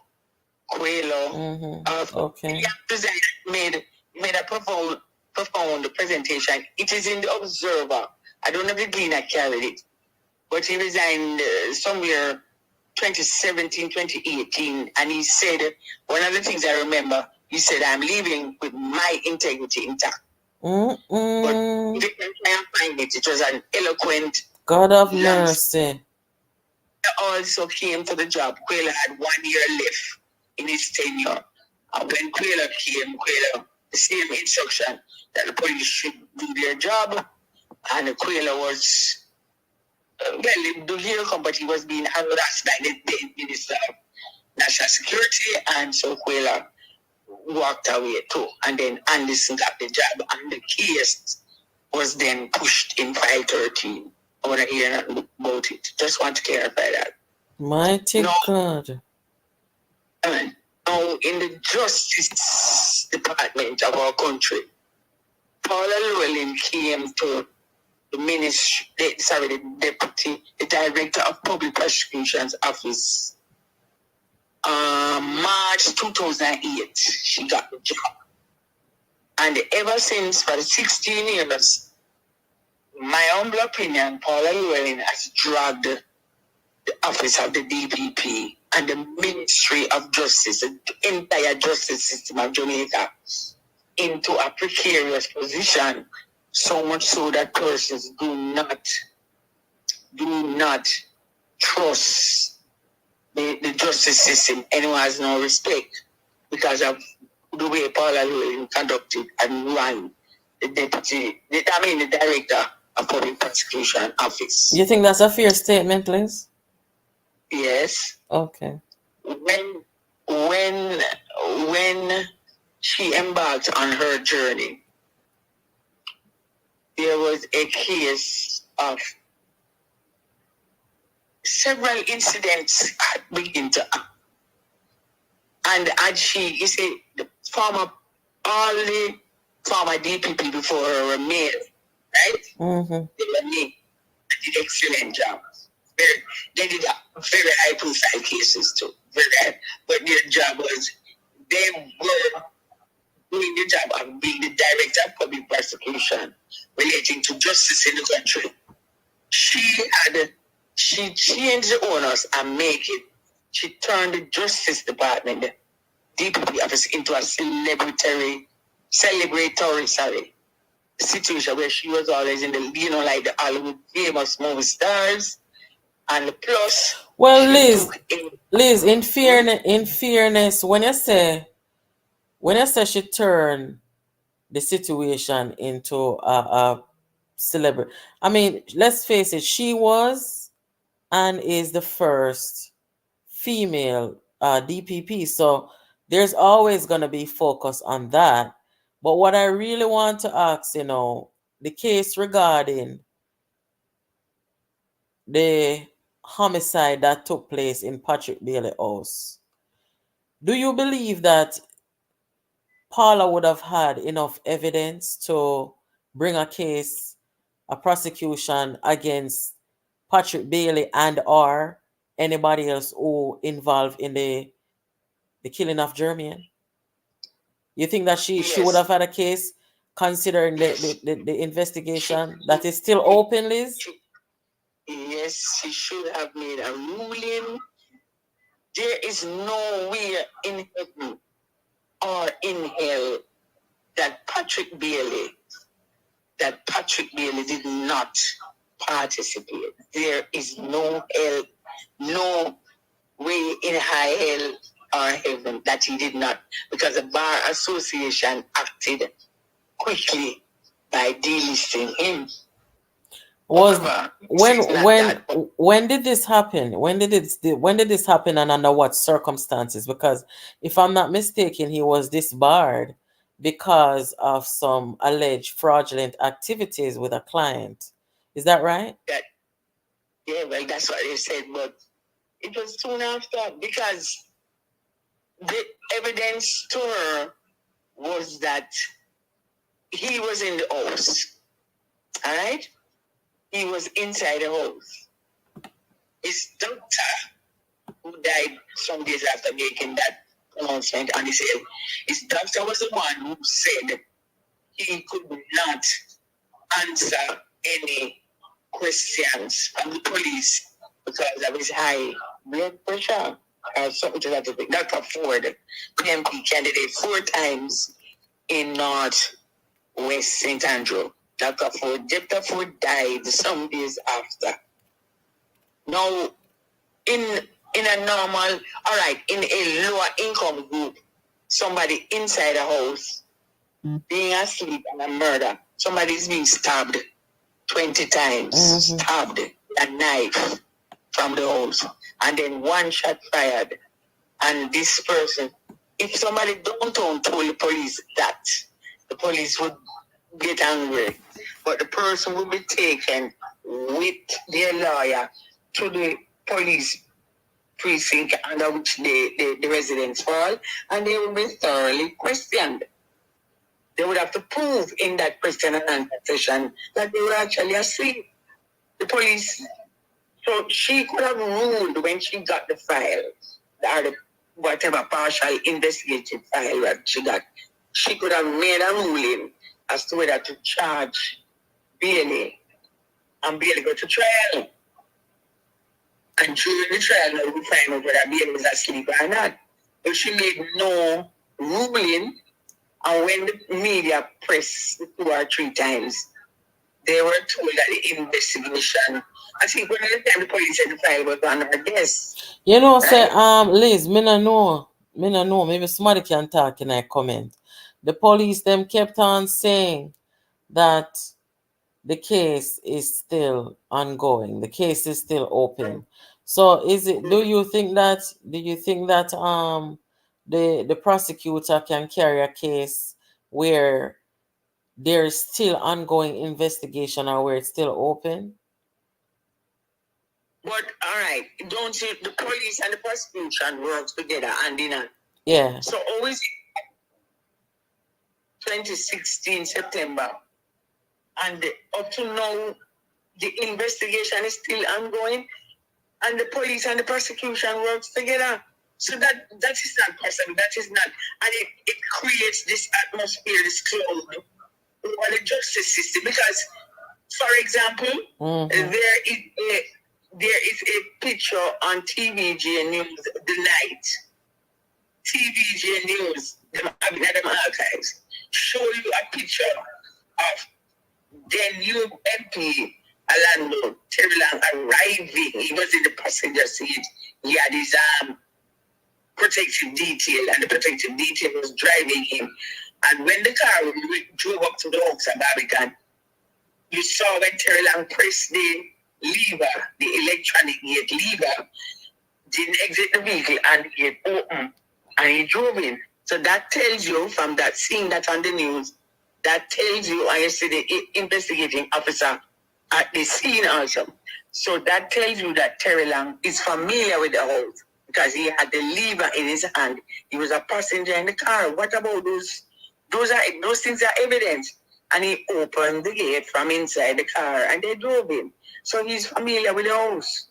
Speaker 1: Okay.
Speaker 5: He made a profound presentation. It is in the Observer. I don't know if the Gleaner carried it, but he resigned somewhere 2017, 2018, and he said one of the things I remember. He said, "I'm leaving with my integrity intact." But if you can try and find it, it was an eloquent.
Speaker 1: God of mercy.
Speaker 5: Also came to the job. Quayla had 1 year left in his tenure. And when Quayla came, Quayla the same instruction that the police should do their job. And the Quayler was, the Hero Company was being harassed by the Minister of National Security, and so Quayler walked away too. And then Anderson got the job, and the case was then pushed in 513. I want to hear nothing about it. Just want to clarify that.
Speaker 1: Mighty God.
Speaker 5: Now, in the Justice Department of our country, Paula Llewellyn came to the the Director of Public Prosecution's Office. March 2008, she got the job. And ever since, for 16 years, my humble opinion, Paula Llewellyn has dragged the office of the DPP and the Ministry of Justice, the entire justice system of Jamaica, into a precarious position, so much so that persons do not trust the justice system. Anyone has no respect because of the way Paula Llewellyn conducted and ran the Director of Public Prosecution Office.
Speaker 1: You think that's a fair statement, Liz?
Speaker 5: Yes.
Speaker 1: Okay.
Speaker 5: When she embarked on her journey, there was a case of several incidents begin to happen. And as you see, all the former DPP before her were male, right? Mm-hmm. They were male. They did excellent job. They did very high profile cases too. But their job was, they were doing the job of being the Director of Public Prosecution relating to justice in the country. She changed the owners and she turned the Justice Department, the DPP office, into a celebratory situation where she was always in the, like the Hollywood famous movie stars. And plus,
Speaker 1: well, Liz, in fairness, when you say she turned the situation into a celebrity, I mean, let's face it, she was and is the first female DPP, so there's always going to be focus on that. But what I really want to ask, the case regarding the homicide that took place in Patrick Bailey House, do you believe that Paula would have had enough evidence to bring a prosecution against Patrick Bailey and or anybody else who involved in the killing of Jermaine? You think that she would have had a case considering the investigation that is still open, Liz?
Speaker 5: Yes, she should have made a ruling. There is nowhere in heaven or in hell that Patrick Bailey did not participate. There is no hell, no way in high hell or heaven that he did not, because the Bar Association acted quickly by delisting him.
Speaker 1: When did this happen? When did this happen, and under what circumstances? Because if I'm not mistaken, he was disbarred because of some alleged fraudulent activities with a client. Is that right?
Speaker 5: Yeah, well, that's what they said, but it was soon after, because the evidence to her was that he was in the house. All right? He was inside the house. His doctor, who died some days after making that announcement, and he said his doctor was the one who said he could not answer any questions from the police because of his high blood pressure or something to that effect. Dr. Ford, PMP candidate 4 times in North West St. Andrew. Dr. Ford died some days after. Now, in a normal, all right, in a lower income group, somebody inside a house being asleep and a murder. Somebody's being stabbed 20 times, stabbed with a knife from the house, and then one shot fired. And this person, if somebody downtown told the police that, the police would get angry. But the person would be taken with their lawyer to the police precinct under which the residents fall, and they will be thoroughly questioned. They would have to prove in that question and answer session that they were actually asleep. The police, so she could have ruled when she got the file, or the whatever partial investigative file that she got, she could have made a ruling as to whether to charge Bailey and Bailey go to trial. And during the trial, now we find out whether Bailey was asleep or not. But she made no ruling. And when the media pressed 2 or 3 times, they were told that the investigation, I think when the time the police said the file was on her desk.
Speaker 1: You know, say, Liz, me no know. Maybe somebody can talk in a comment. The police them kept on saying that the case is still ongoing. The case is still open. So do you think that the prosecutor can carry a case where there is still ongoing investigation or where it's still open?
Speaker 5: But all right, don't you, the police and the prosecution work together and
Speaker 1: Yeah.
Speaker 5: So always 2016 September, and up to now, the investigation is still ongoing, and the police and the prosecution works together. So that is not possible. That is not, and it creates this atmosphere, this cloud over the justice system. Because, for example, there is a picture on TVG News tonight. TVG News, them archives, show you a picture of the new MP, Alando Terilang, arriving. He was in the passenger seat. He had his protective detail, and the protective detail was driving him. And when the car drove up to the house at Barbican, you saw when Terilang pressed the lever, the electronic gate lever, didn't exit the vehicle, and the gate opened, and he drove in. So that tells you, from that, seeing that on the news, that tells you, and you see the investigating officer at the scene also. So that tells you that Terilang is familiar with the house because he had the lever in his hand. He was a passenger in the car. What about those? Those things are evidence. And he opened the gate from inside the car, and they drove him. So he's familiar with the house.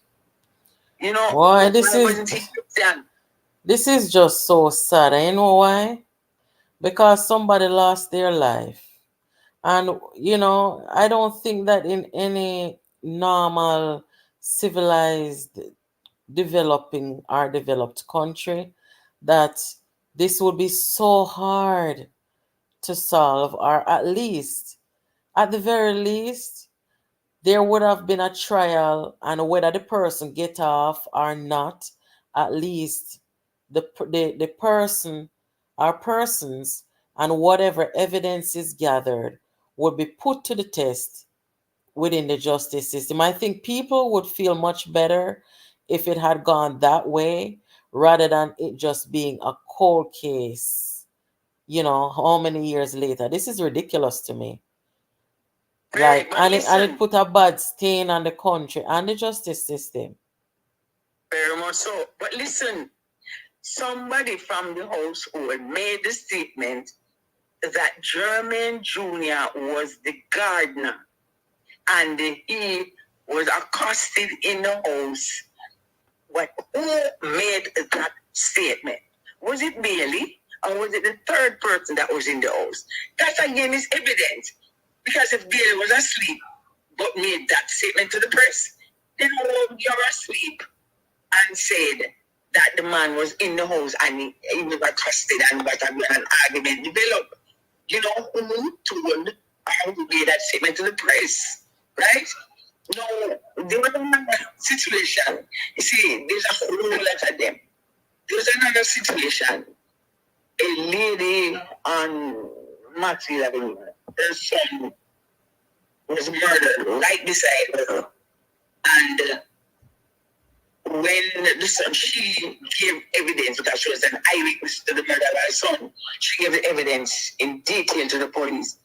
Speaker 5: You know,
Speaker 1: why this is just so sad. And you know why? Because somebody lost their life. And, you know, I don't think that in any normal, civilized, developed country that this would be so hard to solve, or at the very least, there would have been a trial, and whether the person get off or not, at least the person or persons and whatever evidence is gathered would be put to the test within the justice system. I think people would feel much better if it had gone that way rather than it just being a cold case. You know, how many years later? This is ridiculous to me. Like, and it put a bad stain on the country and the justice system.
Speaker 5: Very much so. But listen, somebody from the household made the statement that Jermaine Jr. was the gardener and he was accosted in the house. But who made that statement? Was it Bailey, or was it the third person that was in the house? That again is evidence. Because if Bailey was asleep but made that statement to the press, then you're asleep and said that the man was in the house and he was accosted and got an argument developed. You know who told how to make that statement to the press, right? No, there was another situation. You see, there's a whole lot of them. There's another situation. A lady on Maxwell Avenue. Her son was murdered right beside her. And when the son, she gave evidence because she was an eyewitness to the murder of her son. She gave the evidence in detail to the police.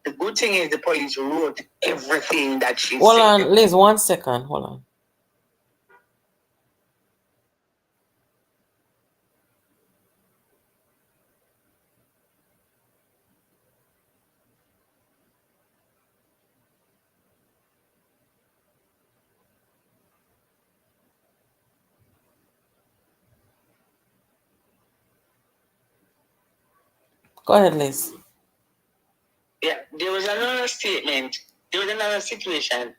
Speaker 5: The good thing is the police wrote everything that she said.
Speaker 1: Hold on, Liz, 1 second. Hold on. Go ahead, Liz.
Speaker 5: Yeah, there was another statement. There was another situation.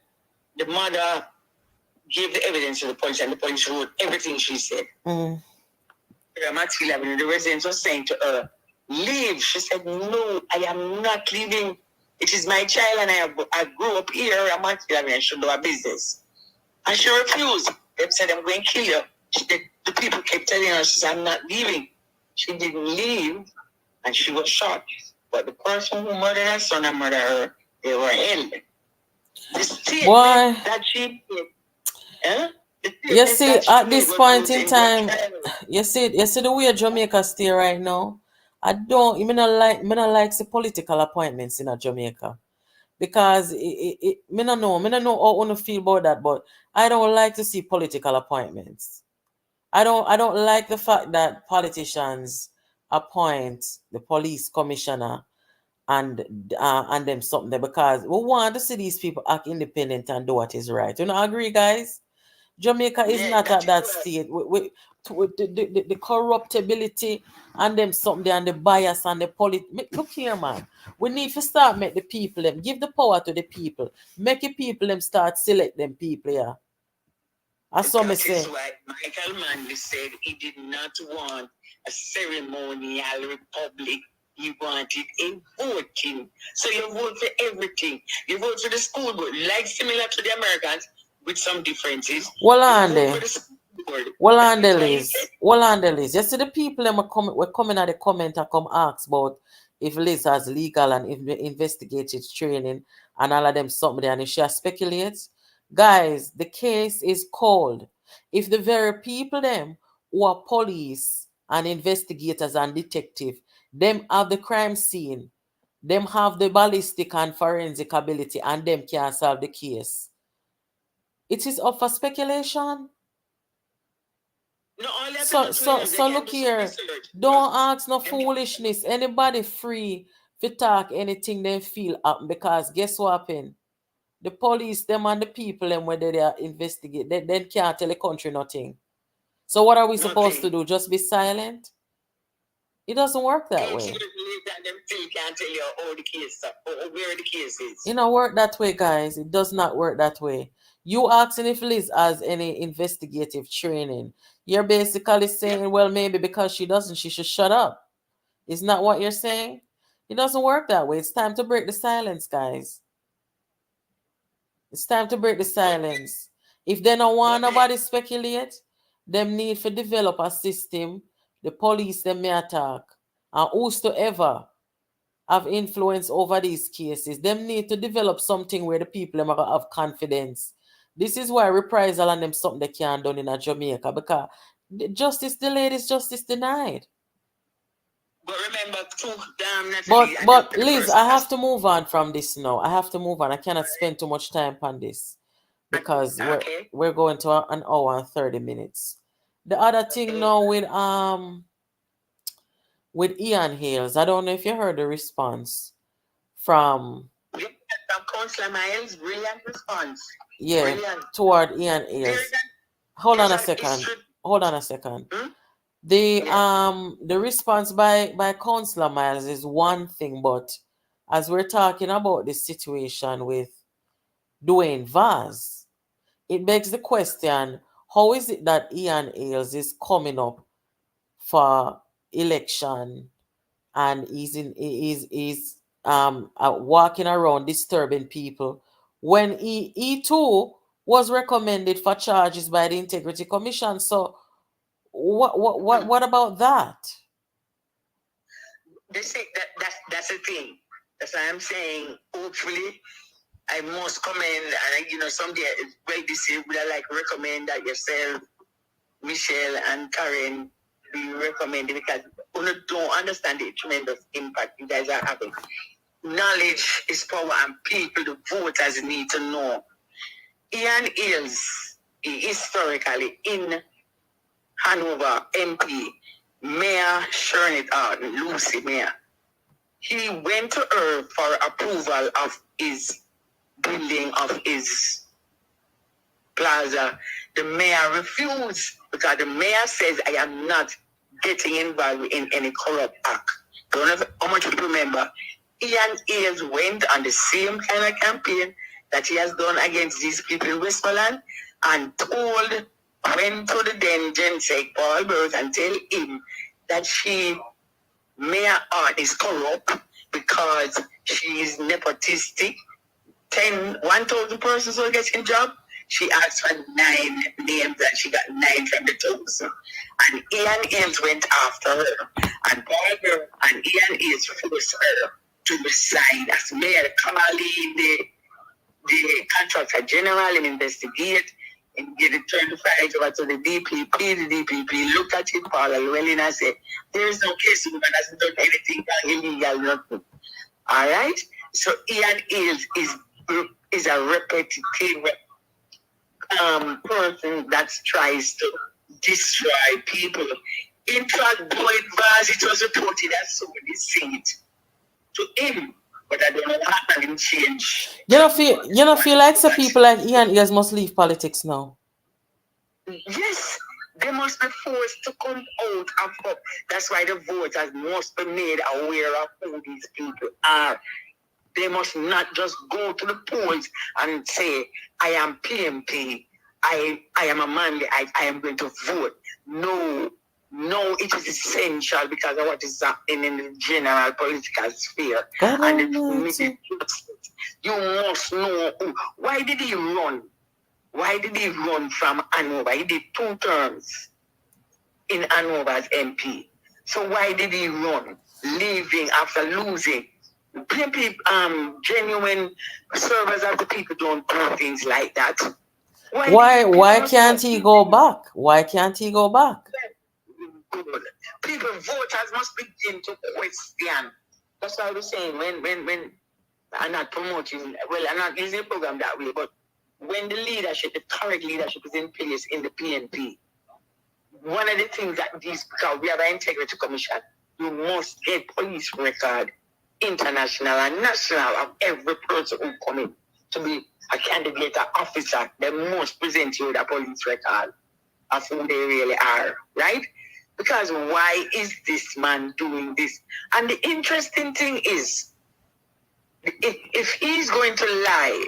Speaker 5: The mother gave the evidence to the police, and the police wrote everything she said. The residents were saying to her, leave. She said, no, I am not leaving. It is my child, and I grew up here. I'm not leaving. I should do a business. And she refused. They said, I'm going to kill you. The people kept telling her, she said, I'm not leaving. She didn't leave, and she was shot. But the person who murdered her son and murdered her, they were held. The statement that she did,
Speaker 1: you see, at this point in time, you see the way Jamaica stay right now. I don't like the political appointments in Jamaica, because me not know how I want to feel about that, but I don't like to see political appointments. I don't like the fact that politicians appoint the police commissioner and them something there, because we want to see these people act independent and do what is right. You know, agree, guys? Jamaica is not at that state. The corruptibility and them something there, and the bias and the look here, man. We need to start make the people them give the power to the people. Make the people them start select them people, yeah. That's what I say.
Speaker 5: That is why Michael Manley said he did not want a ceremonial republic. He wanted a voting. So you vote for everything. You vote for the school board, like similar to the Americans, with some differences.
Speaker 1: Well, on there, Liz. You see the people them we're coming at the comment and come ask about if Liz has legal and investigative training and all of them something there, and if she speculates. Guys, the case is cold. If the very people them who are police and investigators and detective, them have the crime scene, them have the ballistic and forensic ability, and them can solve the case, it is up for speculation. So look here. Don't ask no foolishness. Anybody free to talk anything they feel up, because guess what happened? The police, them and the people, them whether they are investigate, they can't tell the country nothing. So what are we supposed to do? Just be silent? It doesn't work that way. It don't work that way, guys. It does not work that way. You asking if Liz has any investigative training. You're basically saying, well, maybe because she doesn't, she should shut up. Isn't that what you're saying? It doesn't work that way. It's time to break the silence, guys. It's time to break the silence. If they don't want nobody speculate, them need to develop a system. The police them may attack. And whosoever have influence over these cases, them need to develop something where the people them are have confidence. This is why reprisal and them something they can't done in Jamaica, because justice delayed is justice denied.
Speaker 5: But remember, too damn
Speaker 1: But Liz, I have to move on from this now. I have to move on. I cannot spend too much time on this, because we're going to an hour and 30 minutes. The other thing now with Ian Hales, I don't know if you heard the response from
Speaker 5: Councilor Miles. Brilliant response.
Speaker 1: Yeah, brilliant. Toward Ian Hales. Hold on a second. The response by Councilor Miles is one thing, but as we're talking about this situation with Dwayne Vaz, it begs the question: how is it that Ian Hales is coming up for election and is walking around disturbing people when he too was recommended for charges by the Integrity Commission? So what about that?
Speaker 5: they say that's the thing. That's why I'm saying, hopefully, I must commend, and someday, well, this year, would I recommend that yourself, Michelle, and Karen be recommended, because you don't understand the tremendous impact you guys are having. Knowledge is power, and people, the voters, need to know. Ian Hills, historically in Hanover MP, Mayor Shernit Lucy Mayor, he went to her for approval of his building of his plaza. The mayor refused because the mayor says, I am not getting involved in any corrupt act. Don't know how much people remember. Ian Hayes went on the same kind of campaign that he has done against these people in Westmoreland and went to the then Jensek Paul Burrs and tell him that Mayor Art is corrupt because she is nepotistic. 1,000 persons will get in job. She asked for 9 names and she got 9 from the 1,000. And Ian Hayes went after her. And Paul Burrs and Ian Hayes forced her to resign as mayor. Calling the contractor general and investigate and get it turned over to the DPP. The DPP looked at it, Paul Llewellyn, and said, there is no case, the woman hasn't done anything illegal, nothing. All right? So Ian Hills is a repetitive person that tries to destroy people. In fact, Boyd Vaz, it was reported that somebody said it to him, but I don't know what happened in change.
Speaker 1: You don't feel like some people like Ian Hills must leave politics now?
Speaker 5: Yes, they must be forced to come out of. That's why the voters must be made aware of who these people are. They must not just go to the polls and say, I am PMP, I am a man, I am going to vote. No, it is essential because of what is happening in the general political sphere. You must know why did he run? Why did he run from Hanover? He did 2 terms in Hanover as MP. So why did he run? Leaving after losing. PMP, genuine servers of the people don't do things like that.
Speaker 1: Why can't he go back? Why can't he go back?
Speaker 5: People, voters must begin to question. That's why I was saying when I'm not promoting, I'm not using the program that way, but when the correct leadership is in place in the PNP, one of the things that because we have an integrity commission, you must get police record, international and national, of every person who come in to be a candidate or officer. They must present you with a police record of who they really are, right? Because why is this man doing this? And the interesting thing is, if he's going to lie,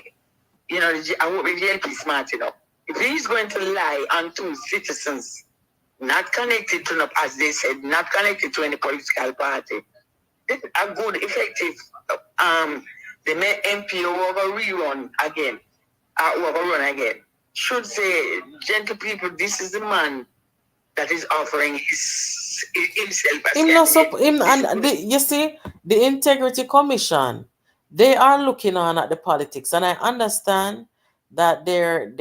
Speaker 5: I won't be GLP smart enough. If he's going to lie unto citizens, not connected to, as they said, not connected to any political party, a good, effective, the MP who rerun again, should say, gentle people, this is the man that is offering himself as
Speaker 1: you see, the Integrity Commission, they are looking on at the politics, and I understand that there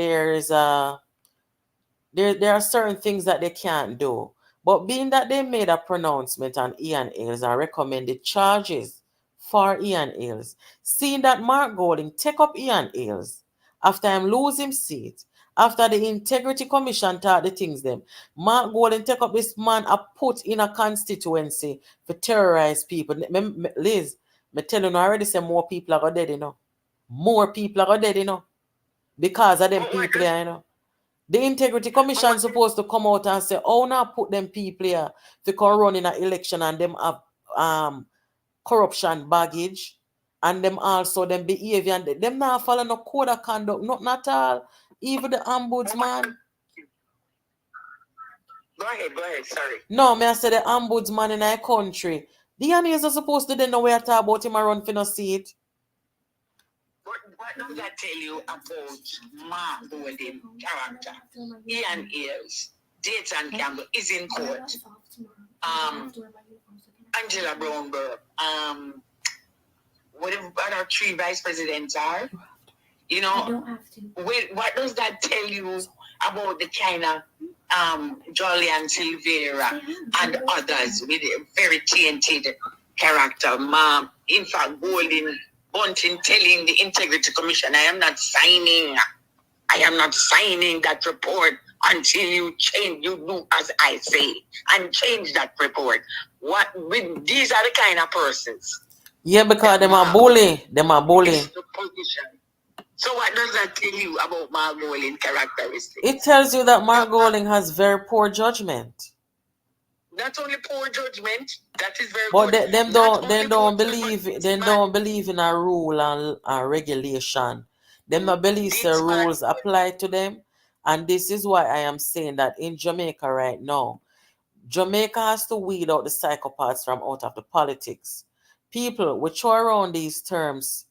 Speaker 1: are certain things that they can't do. But being that they made a pronouncement on Ian Hills and recommended charges for Ian Hills, seeing that Mark Golding take up Ian Hills after him lose his seat, after the Integrity Commission taught the things them, Mark Golding take up this man a put in a constituency for terrorize people. Liz, me tell you already say more people are dead, More people are dead, because of them people here, The Integrity Commission is supposed to come out and say, oh, now put them people here to come run in an election and them have corruption baggage and them also them behavior and them not follow no code of conduct, not at all. Even the ombudsman.
Speaker 5: Go ahead, sorry.
Speaker 1: No, I say the ombudsman in our country. The analysts are supposed to know where to talk about him and run for no seat.
Speaker 5: What does that tell you about Mark Golding character? Ian Hills, Dayan Campbell is in court. Angela Brownberg. What our 3 vice presidents are? You know, I don't have to. What does that tell you about the kind of Jolly and Silvera and others with a very tainted character? In fact, Golden Bunting telling the Integrity Commission, I am not signing that report until you do as I say, and change that report. These are the kind of persons.
Speaker 1: Yeah, because them are bully.
Speaker 5: So what does that tell you about Mark Golding characteristics?
Speaker 1: It tells you that Mark Golding has very poor judgment.
Speaker 5: Not only poor judgment, that is very
Speaker 1: but
Speaker 5: good.
Speaker 1: They don't believe in a rule and regulation. Them not believe the rules apply to them. And this is why I am saying that in Jamaica right now, Jamaica has to weed out the psychopaths from out of the politics. People, we throw around these terms,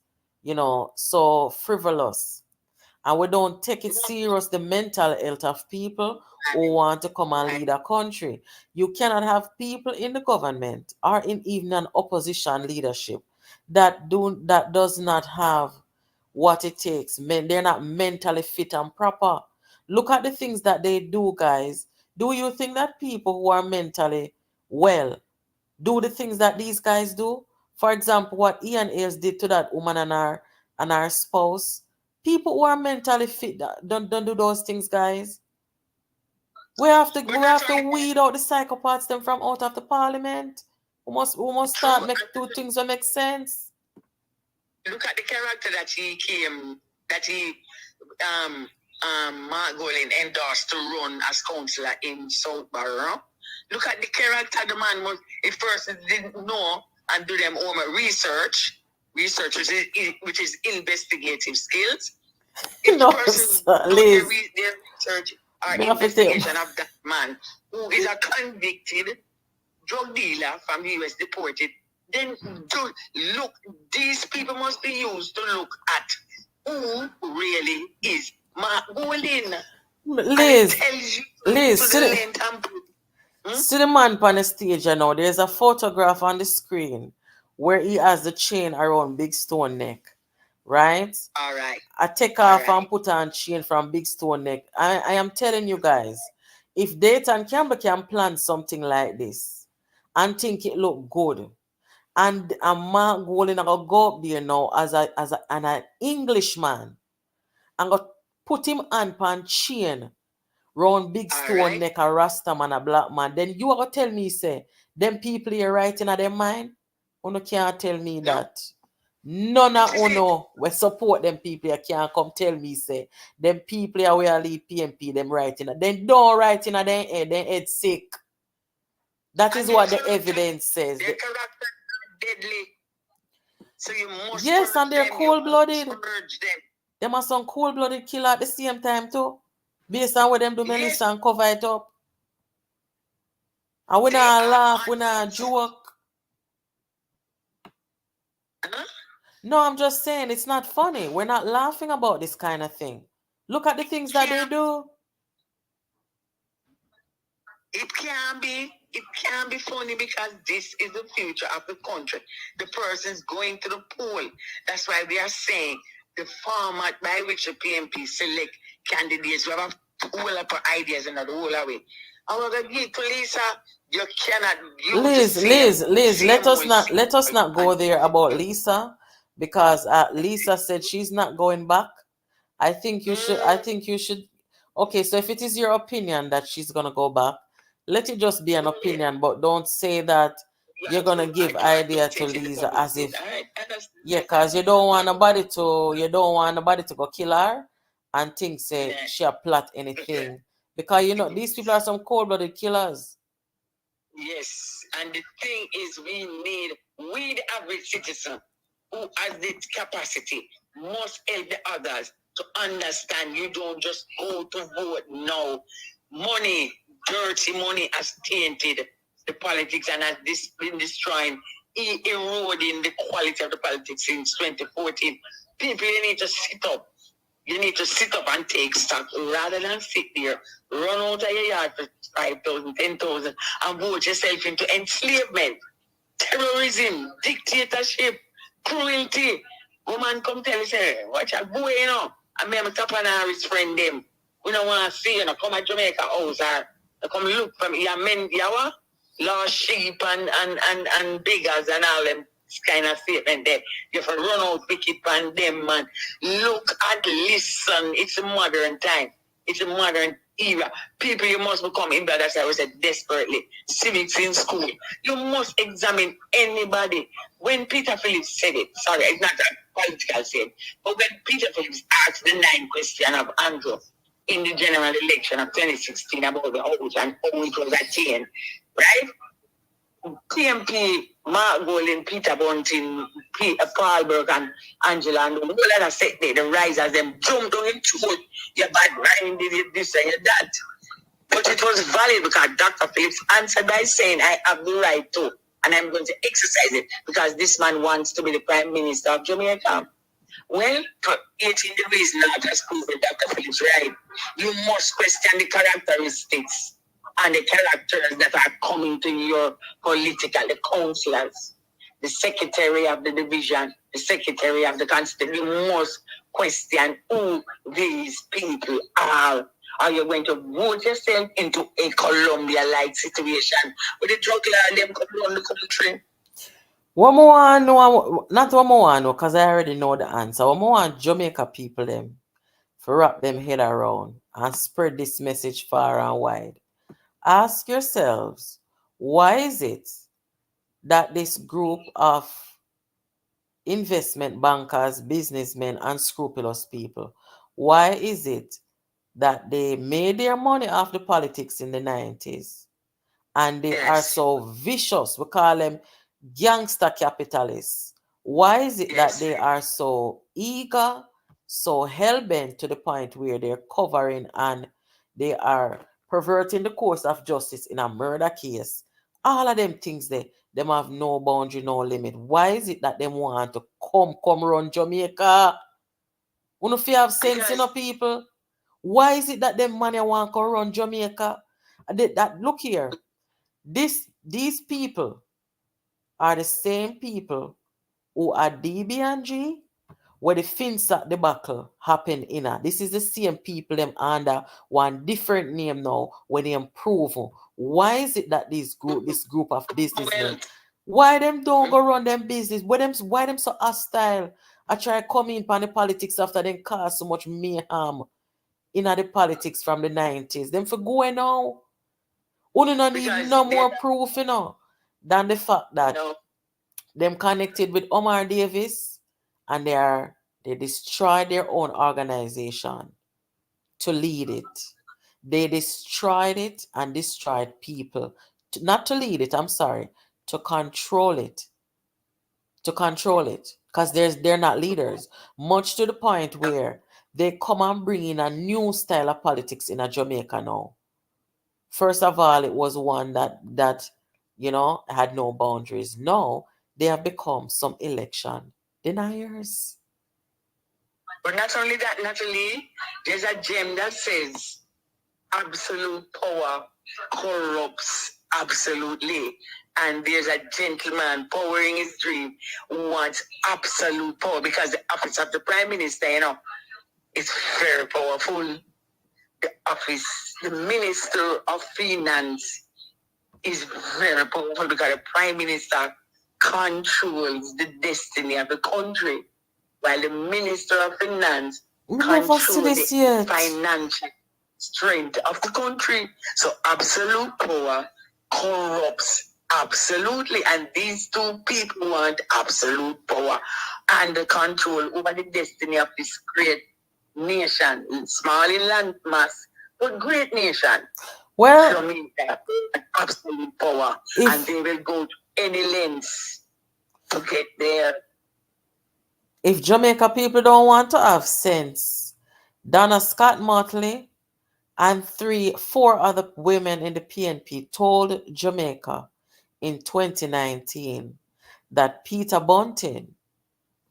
Speaker 1: so frivolous. And we don't take it serious, the mental health of people who want to come and lead a country. You cannot have people in the government or in even an opposition leadership that does not have what it takes. They're not mentally fit and proper. Look at the things that they do, guys. Do you think that people who are mentally well do the things that these guys do? For example, what Ian Ayers did to that woman and her spouse. People who are mentally fit don't do those things, guys. We have to weed out the psychopaths them from out of the parliament. We must start do things that make sense.
Speaker 5: Look at the character Mark Golding endorsed to run as councillor in South Borough. Look at the character the man was. If person didn't know and do them own research, which is investigative skills. If the person
Speaker 1: Liz,
Speaker 5: their research or investigation of that man who is a convicted drug dealer from the US deported, then look, these people must be used to look at who really is Mark Golding.
Speaker 1: Liz, see the man on the stage now. There's a photograph on the screen where he has the chain around Big Stone Neck, right?
Speaker 5: All right.
Speaker 1: I take off and put on chain from Big Stone Neck. I am telling you guys, if Dayton Campbell can plan something like this and think it look good, and Mark Golding gonna go up there now as an Englishman and go put him on chain round Big Stone Neck, a Rasta man, a black man, then you are gonna tell me, say, them people here writing at their mind? You can't tell me that. None of you we support them people here can't come tell me, say, them people here will lead PMP, them writing. Then don't write in their head sick. That is what the evidence says.
Speaker 5: Their character deadly. So you must
Speaker 1: yes, and they're cold-blooded. Them are some cold-blooded killer at the same time too. Based on what them do, Melissa, and cover it up. And we not laugh, we not joke. No, I'm just saying it's not funny. We're not laughing about this kind of thing. Look at the things that they do.
Speaker 5: It can be funny because this is the future of the country. The person's going to the poll. That's why we are saying the format by which the PMP select candidates who have all up ideas and not all away. I'm going to give to Lisa. You cannot use
Speaker 1: Liz, let us not go there about Lisa, because Lisa said she's not going back. I think you should. Okay, so if it is your opinion that she's gonna go back, let it just be an opinion, but don't say that you're gonna give idea to Lisa as if, because you don't want nobody to go kill her and think say she'll plot anything, because these people are some cold-blooded killers.
Speaker 5: Yes, and the thing is, we the average citizen who has this capacity must help the others to understand. You don't just go to vote now. Money, dirty money, has tainted the politics and has been destroying, eroding the quality of the politics since 2014. People, you need to sit up. You need to sit up and take stock rather than sit there, run out of your yard for 5,000, 10,000, and vote yourself into enslavement. terrorism, dictatorship, cruelty. Woman come tell us, hey, watch a boy, you know. And me and top on his friend them. We don't want to see, you know, come at Jamaica house or come look from your men, yawa, lost sheep and beggars and all them kind of statement there. You have to run out wicked on them, man. Look and listen. It's a modern time. It's a modern era. People, you must become, in that as I said, desperately. Civics in school. You must examine anybody. When Peter Phillips said it, sorry, it's not a political saying, but when Peter Phillips asked the 9th question of Andrew in the general election of 2016 about the house and how it was attained, right? PMP, Mark Golden, Peter Bunting, Paul Burke, and Angela, and the whole other set there, the risers, them jumped on into it. You're bad, Ryan did it, this and that. But it was valid because Dr. Phillips answered by saying, I have the right to, and I'm going to exercise it because this man wants to be the Prime Minister of Jamaica. Well, for 18 degrees not as proven Dr. Phillips right, you must question the characteristics and the characters that are coming to your political, the councillors, the secretary of the division, the secretary of the constituency. You must question who these people are. Are you going to vote yourself into a Colombia-like situation with the drug law them come around the country?
Speaker 1: What more I know, not what more I know, because I already know the answer. What more want Jamaica people them for wrap them head around and spread this message far and wide. Ask yourselves, why is it that this group of investment bankers, businessmen, unscrupulous people, why is it that they made their money off the politics in the 90s and they are so vicious? We call them gangster capitalists. Why is it that they are so eager, so hell-bent to the point where they're covering and they are perverting the course of justice in a murder case? All of them things them have no boundary, no limit. Why is it that them want to come run Jamaica? You know, if you have sense, people. Why is it that them money want to run Jamaica? That look here, these people are the same people who are DB&G where the Finsack debacle happened in her. This is the same people them under one different name now when they improve. Why is it that this group of businessmen, why them don't go run them business? Why them so hostile? I try come in on the politics after them cause so much mayhem in the politics from the 90s. Them for going now. Only not need no more proof, than the fact that them connected with Omar Davis and they destroyed their own organization to lead it. They destroyed it and destroyed people. Not to lead it, I'm sorry, to control it. To control it. Because they're not leaders. Much to the point where they come and bring in a new style of politics in a Jamaica now. First of all, it was one that had no boundaries. Now they have become some election deniers.
Speaker 5: But not only that, Natalie, there's a gem that says absolute power corrupts absolutely. And there's a gentleman powering his dream who wants absolute power because the office of the Prime Minister, is very powerful. The office, the Minister of Finance is very powerful because the Prime Minister controls the destiny of the country, while the Minister of Finance controls the financial strength of the country. So absolute power corrupts absolutely, and these two people want absolute power and the control over the destiny of this great nation, small in land mass, but great nation.
Speaker 1: Well,
Speaker 5: Jamaica, absolute power, and they will go to any lengths to get there.
Speaker 1: If Jamaica people don't want to have sense, Donna Scott Motley and 4 other women in the PNP told Jamaica in 2019 that Peter Bunting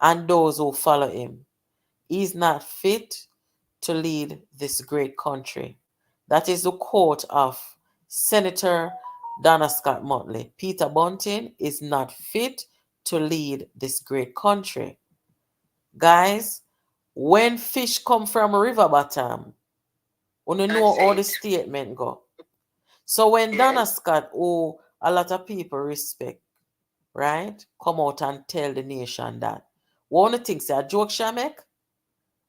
Speaker 1: and those who follow him is not fit to lead this great country. That is the quote of Senator Donna Scott Motley, Peter Bunting is not fit to lead this great country. Guys, when fish come from river bottom, you know how the statement go. So when Donna Scott, who a lot of people respect, right, come out and tell the nation that, what you think, say a joke she make?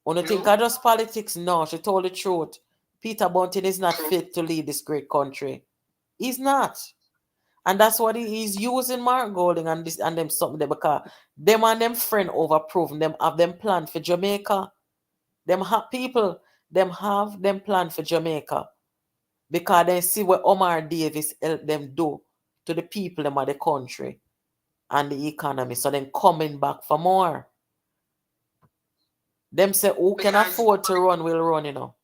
Speaker 1: You think I just politics? No, she told the truth. Peter Bunting is not fit to lead this great country. He's not. And that's what he's using Mark Golding and this and them something there because them and them friend overproven. Them have them plan for Jamaica. Them have people, them have them plan for Jamaica. Because they see what Omar Davis help them do to the people them of the country and the economy. So then coming back for more. Them say who can afford to run will run, you know.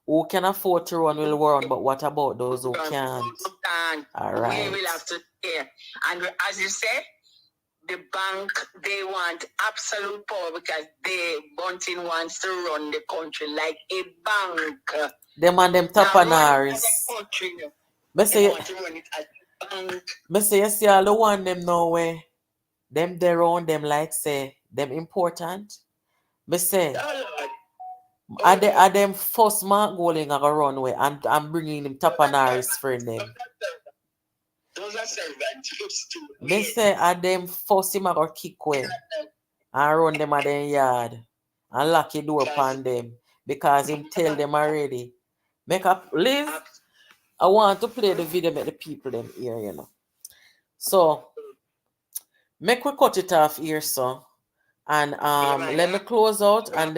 Speaker 1: Who can afford to run will run, but what about those who can't? All right.
Speaker 5: We will have to hear. And as you said, the bank, they want absolute power because Bunting wants to run the country like a bank.
Speaker 1: Them and them tapanaris. Me say you see all the one them know where them their own them like say them important. Me say are them first Mark Golding a runway and I'm bringing them tapanaris friend them.
Speaker 5: Those are servants.
Speaker 1: Me say are them first him a go kick way and run them at them yard and lock the door upon them because him tell them already. Make up Liz. I want to play the video make the people them hear, you know. So make we cut it off here, so and let me close out and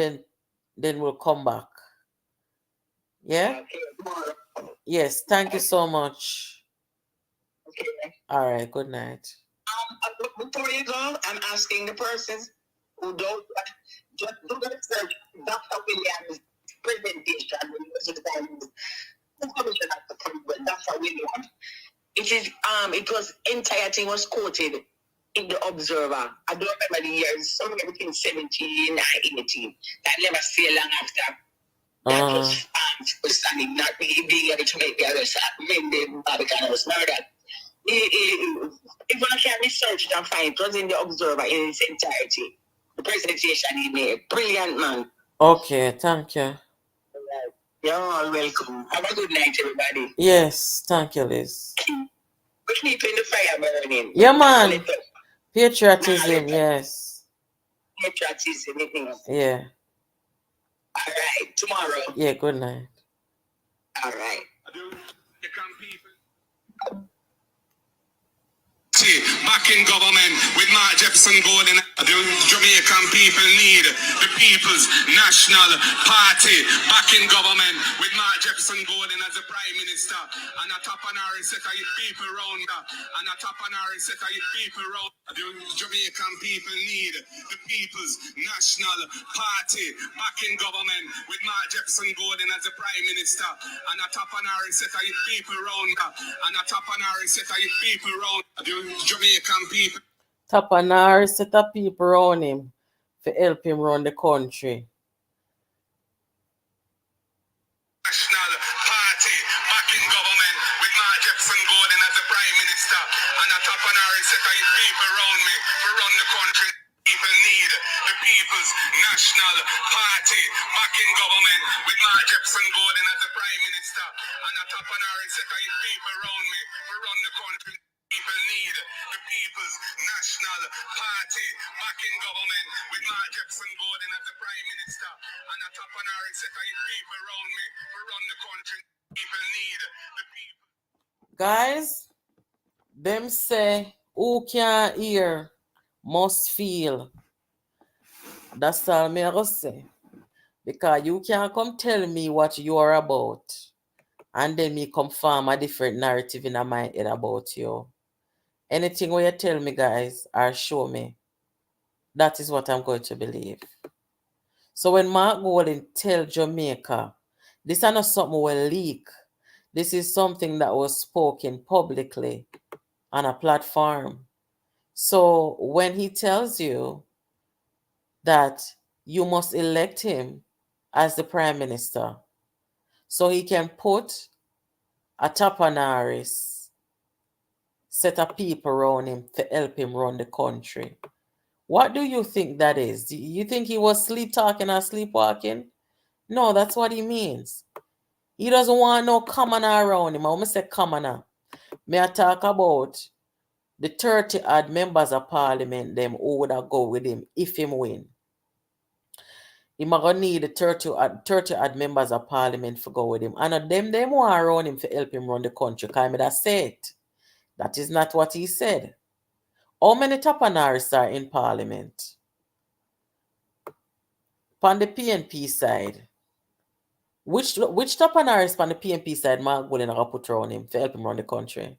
Speaker 1: then we'll come back. Yeah? Yes, thank you so much.
Speaker 5: Okay.
Speaker 1: All right, good night.
Speaker 5: Before you go, I'm asking the persons who don't just do the search Dr. Williams' presentation when he was the commissioner of the police, Dr. Williams. It was entire thing was quoted in the Observer. I don't remember the years, somewhere between 17 and 18. That never stay long after. That was standing, not being able to make the other side, when the Barbican was murdered. If one can research it and find it was in the Observer in its entirety. The presentation he made. Brilliant, man.
Speaker 1: Okay, thank you.
Speaker 5: You're all welcome. Have a good night, everybody.
Speaker 1: Yes, thank you, Liz.
Speaker 5: We keep in the fire burning.
Speaker 1: Yeah, man. Patriotism, yes.
Speaker 5: Patriotism,
Speaker 1: yeah.
Speaker 5: All right, tomorrow.
Speaker 1: Yeah, good night.
Speaker 5: All right.
Speaker 2: Back in government with Mark Jefferson Golden, the Jamaican people need the People's National Party. Back in government with Mark Jefferson Golden as the Prime Minister, and a top an set of people round, and a top an set of people round. The Jamaican people need the People's National Party. Back in government with Mark Jefferson Golden as the Prime Minister, and a top an set of people round, and a top an set of people round. The Jamaican people.
Speaker 1: Tapanar set of people around him to help him run the country.
Speaker 2: National Party back in government with Mark Jefferson Golden as the Prime Minister, and a Tapanar set of people around me to run the country. People need the People's National Party back in government with Mark Jefferson Golden as the Prime Minister, and a Tapanar set of people around me to run the country. People need the People's National Party back in government with Mark Jefferson Golden as the Prime Minister, and a top honorary set of people around me to run the country. People need the people.
Speaker 1: Guys, them say who can hear must feel. That's all me I go say. Because you can't come tell me what you are about and then me come form a different narrative in my head about you. Anything where you tell me, guys, or show me, that is what I'm going to believe. So when Mark Golding tell Jamaica, this is not something will leak. This is something that was spoken publicly on a platform. So when he tells you that you must elect him as the Prime Minister, so he can put a Tapanaris set of people around him to help him run the country. What do you think that is? Do you think he was sleep talking or sleepwalking? No, that's what he means. He doesn't want no commoner around him. I want to say commoner. May I talk about the 30 odd members of parliament them who would have go with him if him win. He might gonna need the 30 odd members of parliament for go with him. And them want around him to help him run the country. Because I say it. That is not what he said. How many Tapanaris are in parliament? On the PNP side. Which Tapanaris on the PNP side Mark Willing to put around him to help him run the country?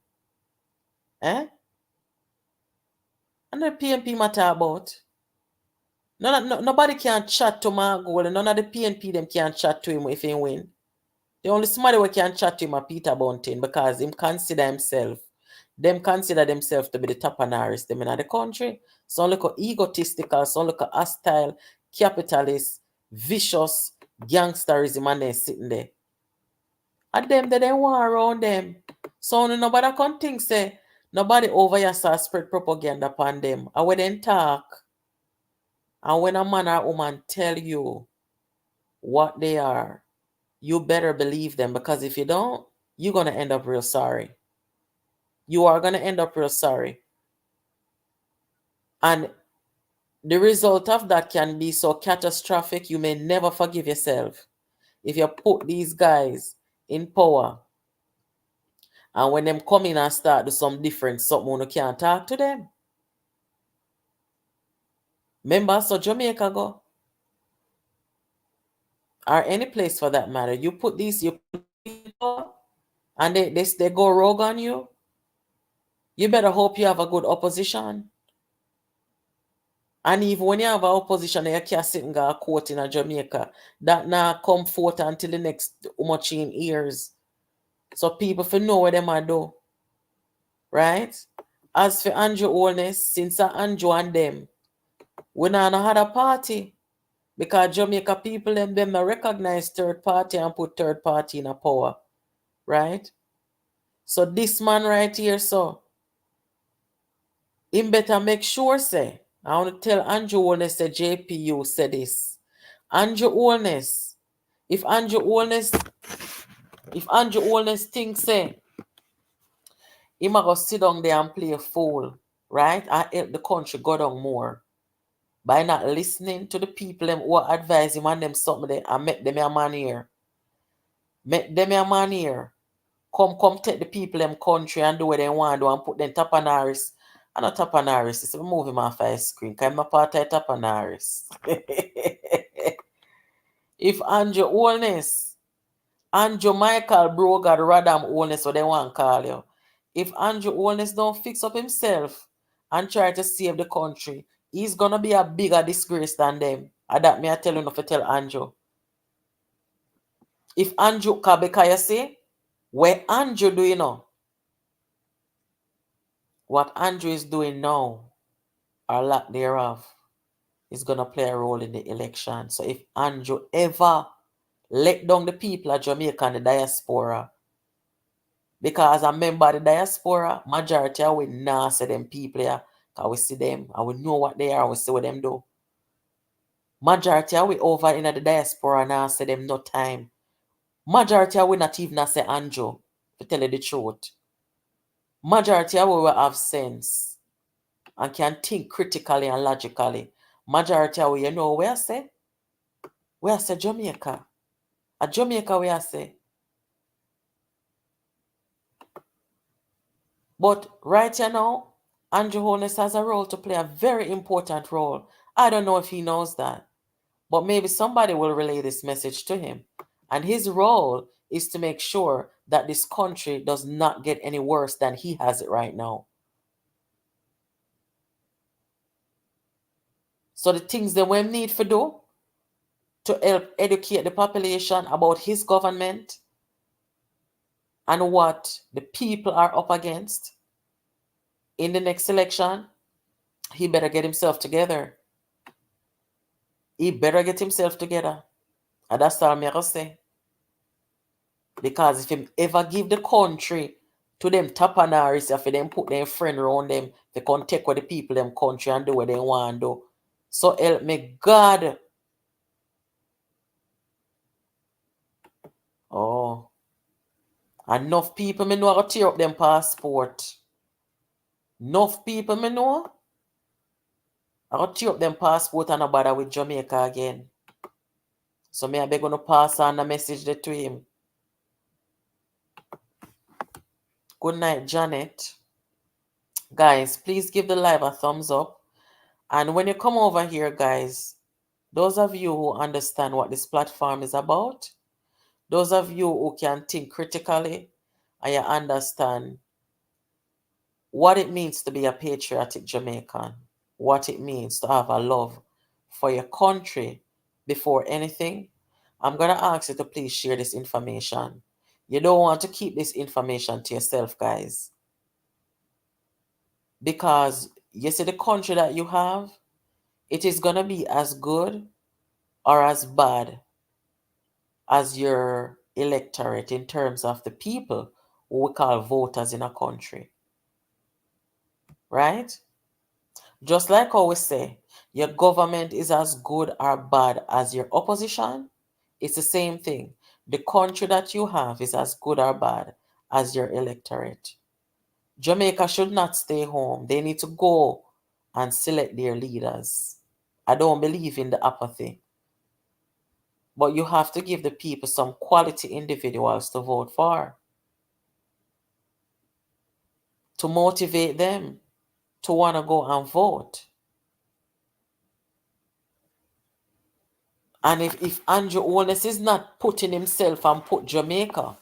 Speaker 1: Eh? And the PNP matter about. Nobody can chat to Mark Willing. None of the PNP them can chat to him if he win. The only somebody who can chat to him is Peter Bunting because him consider himself. Them consider themselves to be the Tapanaris them in the country. Some look egotistical, some look hostile, capitalist, vicious, gangsterism and they sitting there. And them they don't want around them. So nobody can think say nobody over here spread propaganda upon them. And when they talk, and when a man or woman tell you what they are, you better believe them because if you don't, you're gonna end up real sorry. You are gonna end up real sorry. And the result of that can be so catastrophic you may never forgive yourself. If you put these guys in power and when them come in and start do some different something you can't talk to them. Remember, so Jamaica go. Or any place for that matter. You put these in power and they go rogue on you. You better hope you have a good opposition. And even when you have an opposition, you can't sit and go a court in Jamaica. That now come forth until the next much in years. So people for know what they might do. Right? As for Andrew Holness, since Andrew and them, we not had a party. Because Jamaica people them recognize third party and put third party in a power. Right? So this man right here, so him better make sure say. I want to tell Andrew Holness say JPU said this. Andrew Holness. If Andrew Holness thinks say he might go sit down there and play a fool, right? And help the country go down more. By not listening to the people them who advise him and them something there and make them a man here. Make them a man here. Come take the people them country and do what they want to do and put them Tapanaris. I'm not Tapanaris. It's a move him off my screen. Because I'm a part of Tapanaris. If Andrew Holness, Andrew Michael Brogard Radam Holness, what they want to call you. If Andrew Holness don't fix up himself and try to save the country, he's going to be a bigger disgrace than them. And that me I tell you not to tell Andrew. If Andrew Kabekaya say, what Andrew do you know? What Andrew is doing now, or lack thereof, is going to play a role in the election. So if Andrew ever let down the people of Jamaica and the diaspora, because a member of the diaspora, majority of we now see them people here, because we see them, and we know what they are, we see what them do. Majority of we over in the diaspora now see them no time. Majority of we not even say Andrew, to tell you the truth. Majority of we will have sense and can think critically and logically. Majority of we, you know where I say? Where I say Jamaica. At Jamaica where I say. But right here now, Andrew Holness has a role to play, a very important role. I don't know if he knows that. But maybe somebody will relay this message to him. And his role is to make sure that this country does not get any worse than he has it right now. So the things that we need to do to help educate the population about his government and what the people are up against in the next election, he better get himself together. He better get himself together. And that's all I'm going to say. Because if he ever give the country to them tapanaris if them put them friend around them, they can take with the people them country and do what they want to do. So help me God. Oh. Enough people me know how to tear up them passport. Enough people me know how to tear up them passport and not bother with Jamaica again. So me I beg gonna pass on the message there to him. Good night, Janet. Guys, please give the live a thumbs up. And when you come over here, guys, those of you who understand what this platform is about, those of you who can think critically and you understand what it means to be a patriotic Jamaican, what it means to have a love for your country before anything, I'm going to ask you to please share this information. You don't want to keep this information to yourself, guys. Because you see the country that you have, it is going to be as good or as bad as your electorate in terms of the people who we call voters in a country. Right? Just like how we say, your government is as good or bad as your opposition, it's the same thing. The country that you have is as good or bad as your electorate. Jamaica should not stay home. They need to go and select their leaders. I don't believe in the apathy. But you have to give the people some quality individuals to vote for, to motivate them to want to go and vote. And if Andrew Holness is not putting himself and put Jamaica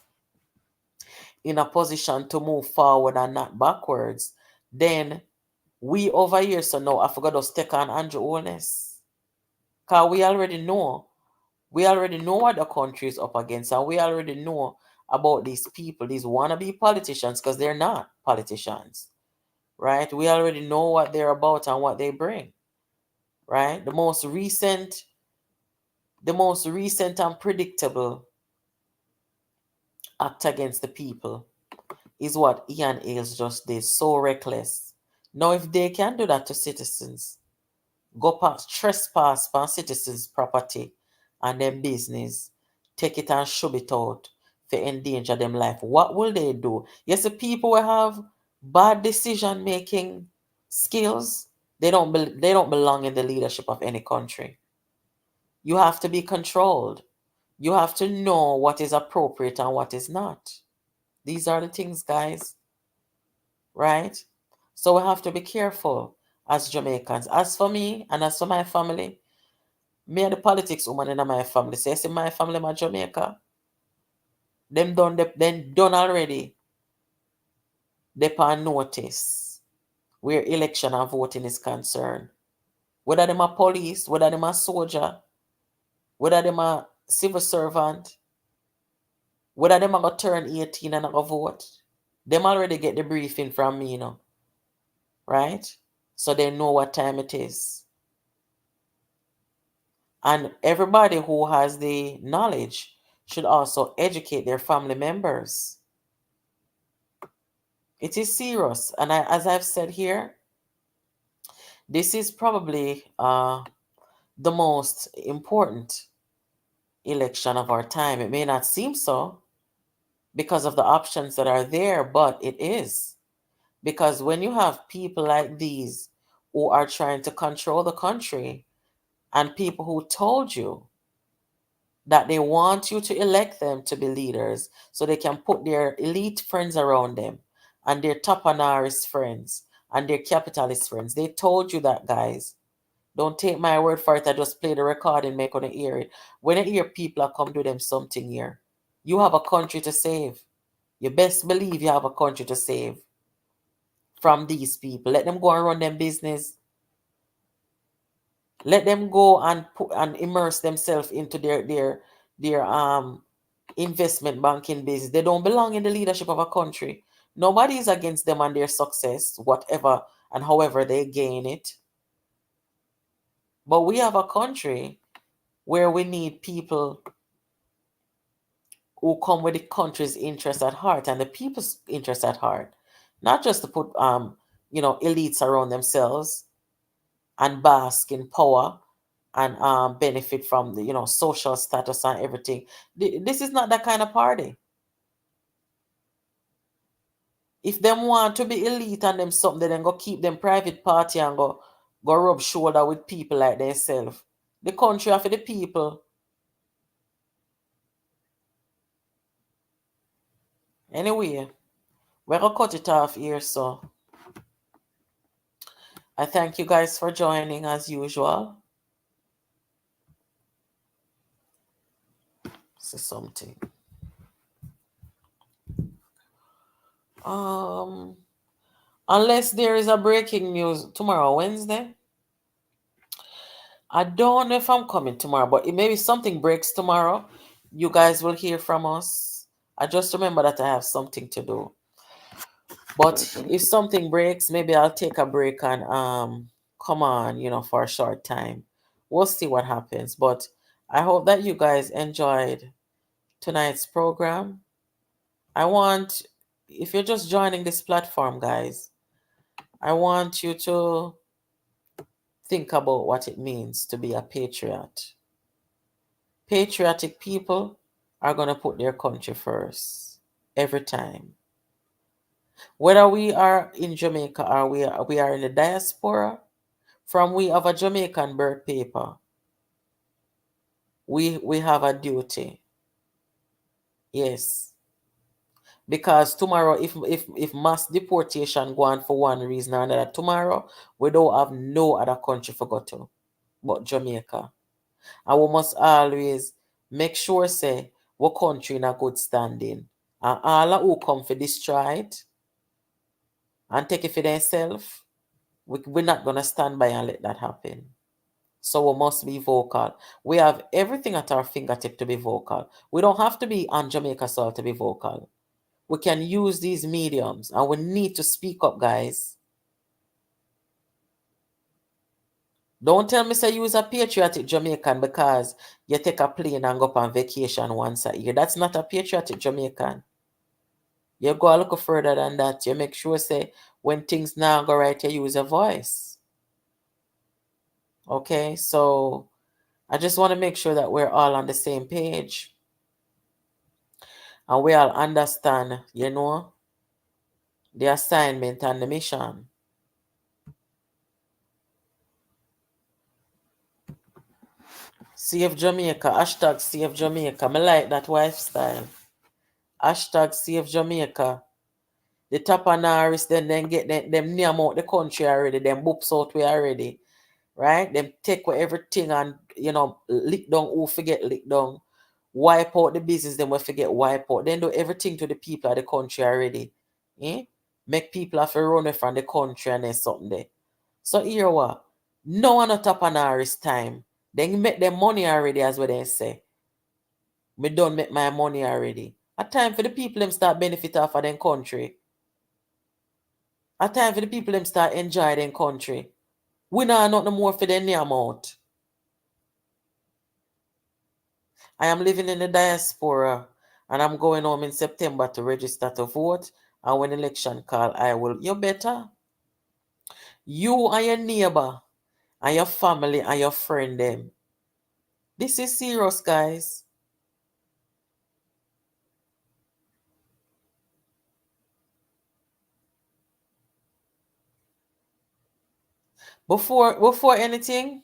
Speaker 1: in a position to move forward and not backwards, then we over here, so now I forgot to take on Andrew Holness. Because we already know what the country is up against, and we already know about these people, these wannabe politicians, because they're not politicians, right? We already know what they're about and what they bring, right? The most recent and predictable act against the people is what Ian Ailes just did. So reckless. Now, if they can do that to citizens, go past trespass on citizens' property and their business, take it and shove it out to endanger them life, what will they do? Yes, the people will have bad decision making skills. They don't belong in the leadership of any country. You have to be controlled. You have to know what is appropriate and what is not. These are the things, guys. Right? So we have to be careful as Jamaicans. As for me and as for my family, me and the politics woman in my family, say, see my family in Jamaica, them done already. They on notice where election and voting is concerned. Whether them a police, whether them a soldier, whether them a civil servant, whether them a go turn 18 and a go vote, them already get the briefing from me, right? So they know what time it is. And everybody who has the knowledge should also educate their family members. It is serious. And as I've said here, this is probably the most important election of our time. It may not seem so because of the options that are there, but it is. Because when you have people like these who are trying to control the country and people who told you that they want you to elect them to be leaders so they can put their elite friends around them and their tapanarist friends and their capitalist friends. They told you that, guys. Don't take my word for it. I just play the recording, make on hear it. When you hear people are come do them something here, you have a country to save. You best believe you have a country to save from these people. Let them go and run them business. Let them go and put and immerse themselves into their investment banking business. They don't belong in the leadership of a country. Nobody is against them and their success, whatever and however they gain it. But we have a country where we need people who come with the country's interest at heart and the people's interest at heart, not just to put elites around themselves and bask in power and benefit from the social status and everything. This is not that kind of party. If them want to be elite and them something, they then go keep them private party and go rub shoulder with people like themselves. The country are for the people. Anyway, we're gonna cut it off here, so I thank you guys for joining as usual. Say something. Unless there is a breaking news tomorrow, Wednesday. I don't know if I'm coming tomorrow, but maybe something breaks tomorrow. You guys will hear from us. I just remember that I have something to do. But if something breaks, maybe I'll take a break and come on, for a short time. We'll see what happens. But I hope that you guys enjoyed tonight's program. If you're just joining this platform, guys, I want you to think about what it means to be a patriot. Patriotic people are going to put their country first every time. Whether we are in Jamaica or we are in the diaspora, from we have a Jamaican birth paper, we have a duty. Yes. Because tomorrow, if mass deportation go on for one reason or another, tomorrow we don't have no other country to go to but Jamaica. And we must always make sure say we country in a good standing. And all who come for destroy it and take it for themselves, we're not gonna stand by and let that happen. So we must be vocal. We have everything at our fingertip to be vocal. We don't have to be on Jamaica soil to be vocal. We can use these mediums and we need to speak up, guys. Don't tell me say use a patriotic Jamaican because you take a plane and go on vacation once a year. That's not a patriotic Jamaican. You go a little further than that. You make sure say when things now go right, you use a voice. Okay, so I just want to make sure that we're all on the same page. And we all understand, the assignment and the mission. Save Jamaica, hashtag Save Jamaica. I like that lifestyle. Hashtag Save Jamaica. The Tapanaris then get them name out the country already. Them boops out we already. Right? Them take away everything and, lick down who forget lick down. Wipe out the business, then we forget wipe out. Then do everything to the people of the country already. Make people have to run away from the country and then something there. So here what? No one not Tapanaris time. Then make them money already, as what they say. Me done make my money already. A time for the people them start benefit off of them country. A time for the people them start enjoy them country. We not no more for them name out. I am living in the diaspora and I'm going home in September to register to vote. And when election call, you better. You and your neighbor and your family and your friend them. This is serious, guys. Before anything,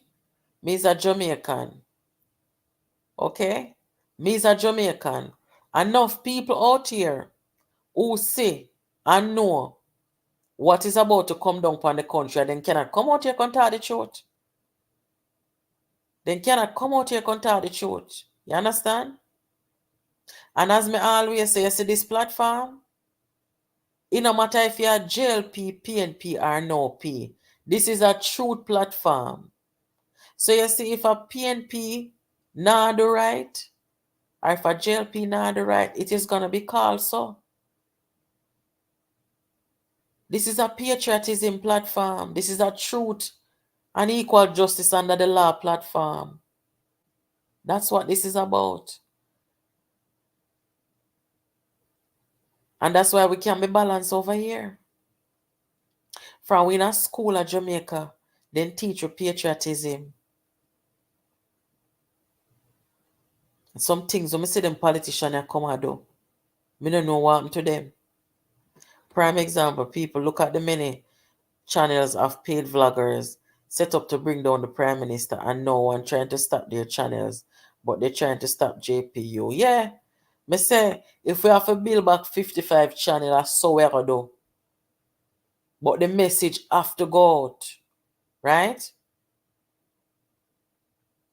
Speaker 1: me is a Jamaican. Okay? Me is a Jamaican. Enough people out here who see and know what is about to come down upon the country and then cannot come out here and tell the truth. Then cannot come out here and tell the truth. You understand? And as me always say, you see this platform? It no matter if you are JLP, PNP or no P. This is a truth platform. So you see, if a PNP not do right, or if a JLP not do right, it is going to be called so. This is a patriotism platform. This is a truth and equal justice under the law platform. That's what this is about. And that's why we can be balanced over here. From we in a school at Jamaica, then teach you patriotism. Some things when I see them politicians come and do, I don't know what happened to them. Prime example, people look at the many channels of paid vloggers set up to bring down the Prime Minister, and no one trying to stop their channels, but they're trying to stop JPU. Yeah, me say, if we have to build back 55 channels, that's so we're going to do. But the message have to go out, right?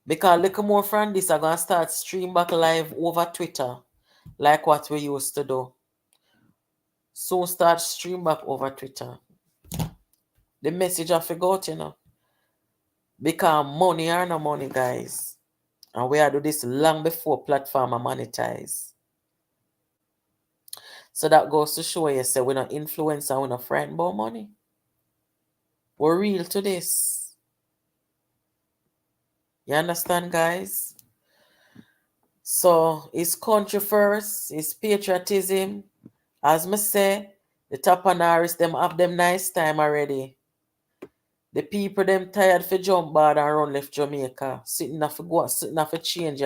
Speaker 1: Because little more from this, I'm going to start stream back live over Twitter, like what we used to do. So start stream back over Twitter. The message I forgot, Because money are no money, guys. And we are do this long before platform are monetize. So that goes to show you, say we're not influencer, we're not frightened about money. We're real to this. You understand, guys? So it's country first, it's patriotism. As me say, the Tappanaris, them have them nice time already. The people them tired for jump bad and run left Jamaica. Sitting off for change,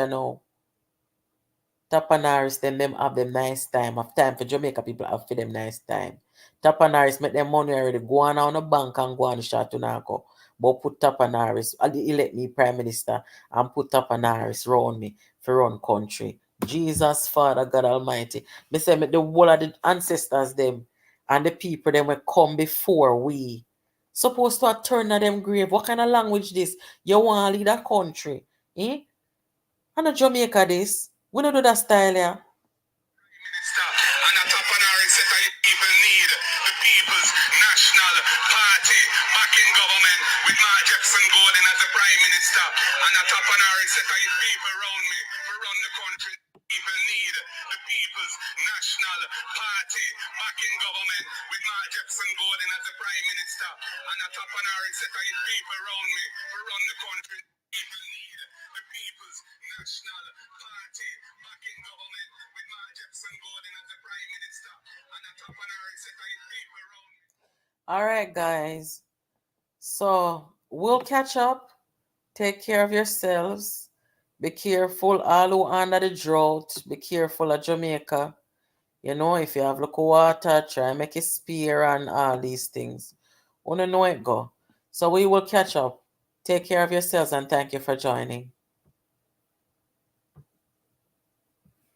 Speaker 1: Tappanaris, them have them nice time. Have time for Jamaica people have for them nice time. Tappanaris make them money already. Go on the bank and go on the Shatunaco. But put Tappanaris, they elect me Prime Minister and put Tappanaris round me for run country. Jesus, Father, God Almighty. Me say the whole of the ancestors them and the people them will come before we. Supposed to turn to them grave. What kind of language this? You want to lead a country? Eh? I know Jamaica this. We don't do that style here.
Speaker 4: And a top on our set of people need the People's National Party backing government with Mark Jackson Gordon as the Prime Minister. And a top on our set of people around me to run the country. People need the People's National Party backing government with Mark Jackson Gordon as the Prime Minister. And a top on our set of people around me to run the country. People need the People's National Party backing government with Mark Jackson Gordon as the Prime Minister. And a top on our set of people around me.
Speaker 1: All right, guys. So we'll catch up. Take care of yourselves. Be careful, all who under the drought. Be careful of Jamaica. If you have local water, try make it spear and all these things. Wanna know it go. So we will catch up. Take care of yourselves and thank you for joining.